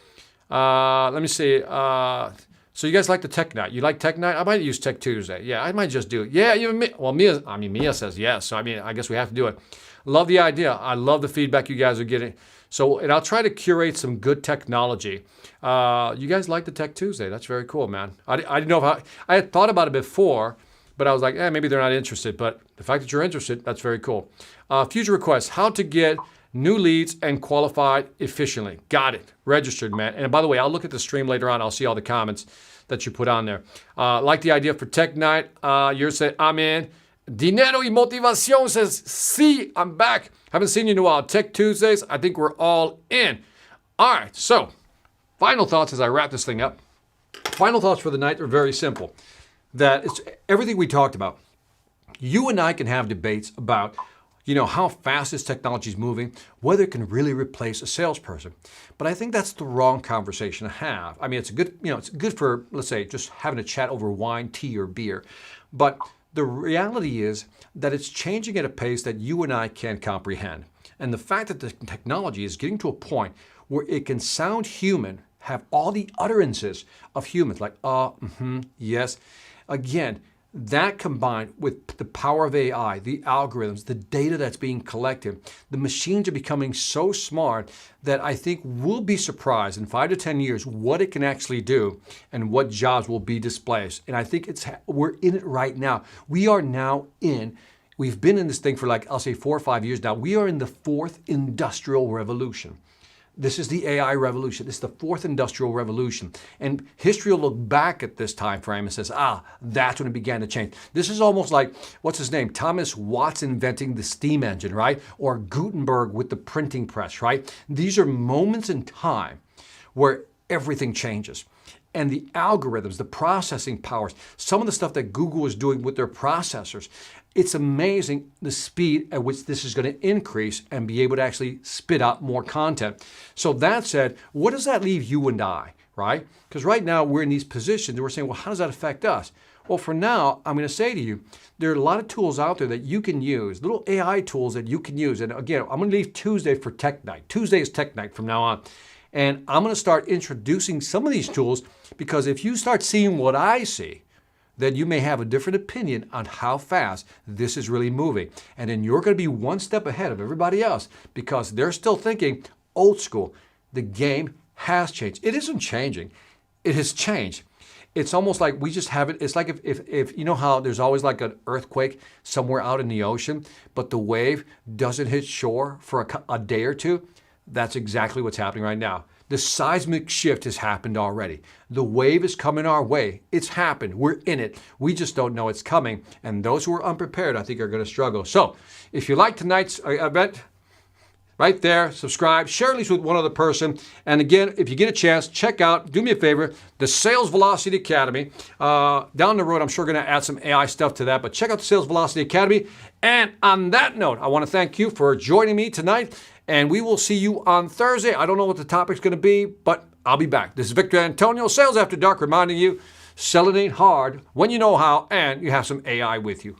Let me see. So you guys like the Tech Night? You like Tech Night? I might use Tech Tuesday. Yeah, I might just do it. Yeah, even me. Well, Mia says yes. So I guess we have to do it. Love the idea. I love the feedback you guys are getting. So, and I'll try to curate some good technology. You guys like the Tech Tuesday? That's very cool, man. I didn't know if I had thought about it before, but I was like, maybe they're not interested. But the fact that you're interested, that's very cool. Future requests: how to get new leads and qualified efficiently. Got it. Registered, man. And by the way, I'll look at the stream later on. I'll see all the comments that you put on there. Like the idea for Tech Night. You're saying, I'm in. Dinero y Motivación says, sí, I'm back. Haven't seen you in a while. Tech Tuesdays, I think we're all in. All right, so final thoughts as I wrap this thing up. Final thoughts for the night are very simple. That it's everything we talked about. You and I can have debates about how fast this technology is moving, whether it can really replace a salesperson. But I think that's the wrong conversation to have. I mean, it's good for, let's say, just having a chat over wine, tea, or beer. But the reality is that it's changing at a pace that you and I can't comprehend. And the fact that the technology is getting to a point where it can sound human, have all the utterances of humans, like, yes. Again, that combined with the power of AI, the algorithms, the data that's being collected, the machines are becoming so smart that I think we'll be surprised in 5 to 10 years what it can actually do and what jobs will be displaced. And I think we're in it right now. We've been in this thing for I'll say 4 or 5 years now. We are in the 4th industrial revolution. This is the AI revolution. It's the 4th industrial revolution. And history will look back at this time frame and says, that's when it began to change. This is almost like, what's his name? Thomas Watts inventing the steam engine, right? Or Gutenberg with the printing press, right? These are moments in time where everything changes. And the algorithms, the processing powers, some of the stuff that Google is doing with their processors, it's amazing the speed at which this is going to increase and be able to actually spit out more content. So that said, what does that leave you and I, right? Because right now we're in these positions and we're saying, well, how does that affect us? Well, for now, I'm going to say to you, there are a lot of tools out there that you can use, little AI tools that you can use. And again, I'm going to leave Tuesday for Tech Night. Tuesday is Tech Night from now on. And I'm going to start introducing some of these tools because if you start seeing what I see, then you may have a different opinion on how fast this is really moving. And then you're going to be one step ahead of everybody else because they're still thinking old school. The game has changed. It isn't changing. It has changed. It's almost like we just haven't, it's like if you know how there's always like an earthquake somewhere out in the ocean, but the wave doesn't hit shore for a day or two? That's exactly what's happening right now. The seismic shift has happened already. The wave is coming our way. It's happened. We're in it. We just don't know it's coming. And those who are unprepared, I think, are going to struggle. So if you like tonight's event, right there, subscribe, share at least with one other person. And again, if you get a chance, check out, do me a favor, the Sales Velocity Academy. Down the road, I'm sure going to add some AI stuff to that, but check out the Sales Velocity Academy. And on that note, I want to thank you for joining me tonight. And we will see you on Thursday. I don't know what the topic's going to be, but I'll be back. This is Victor Antonio, Sales After Dark, reminding you, selling ain't hard when you know how and you have some AI with you.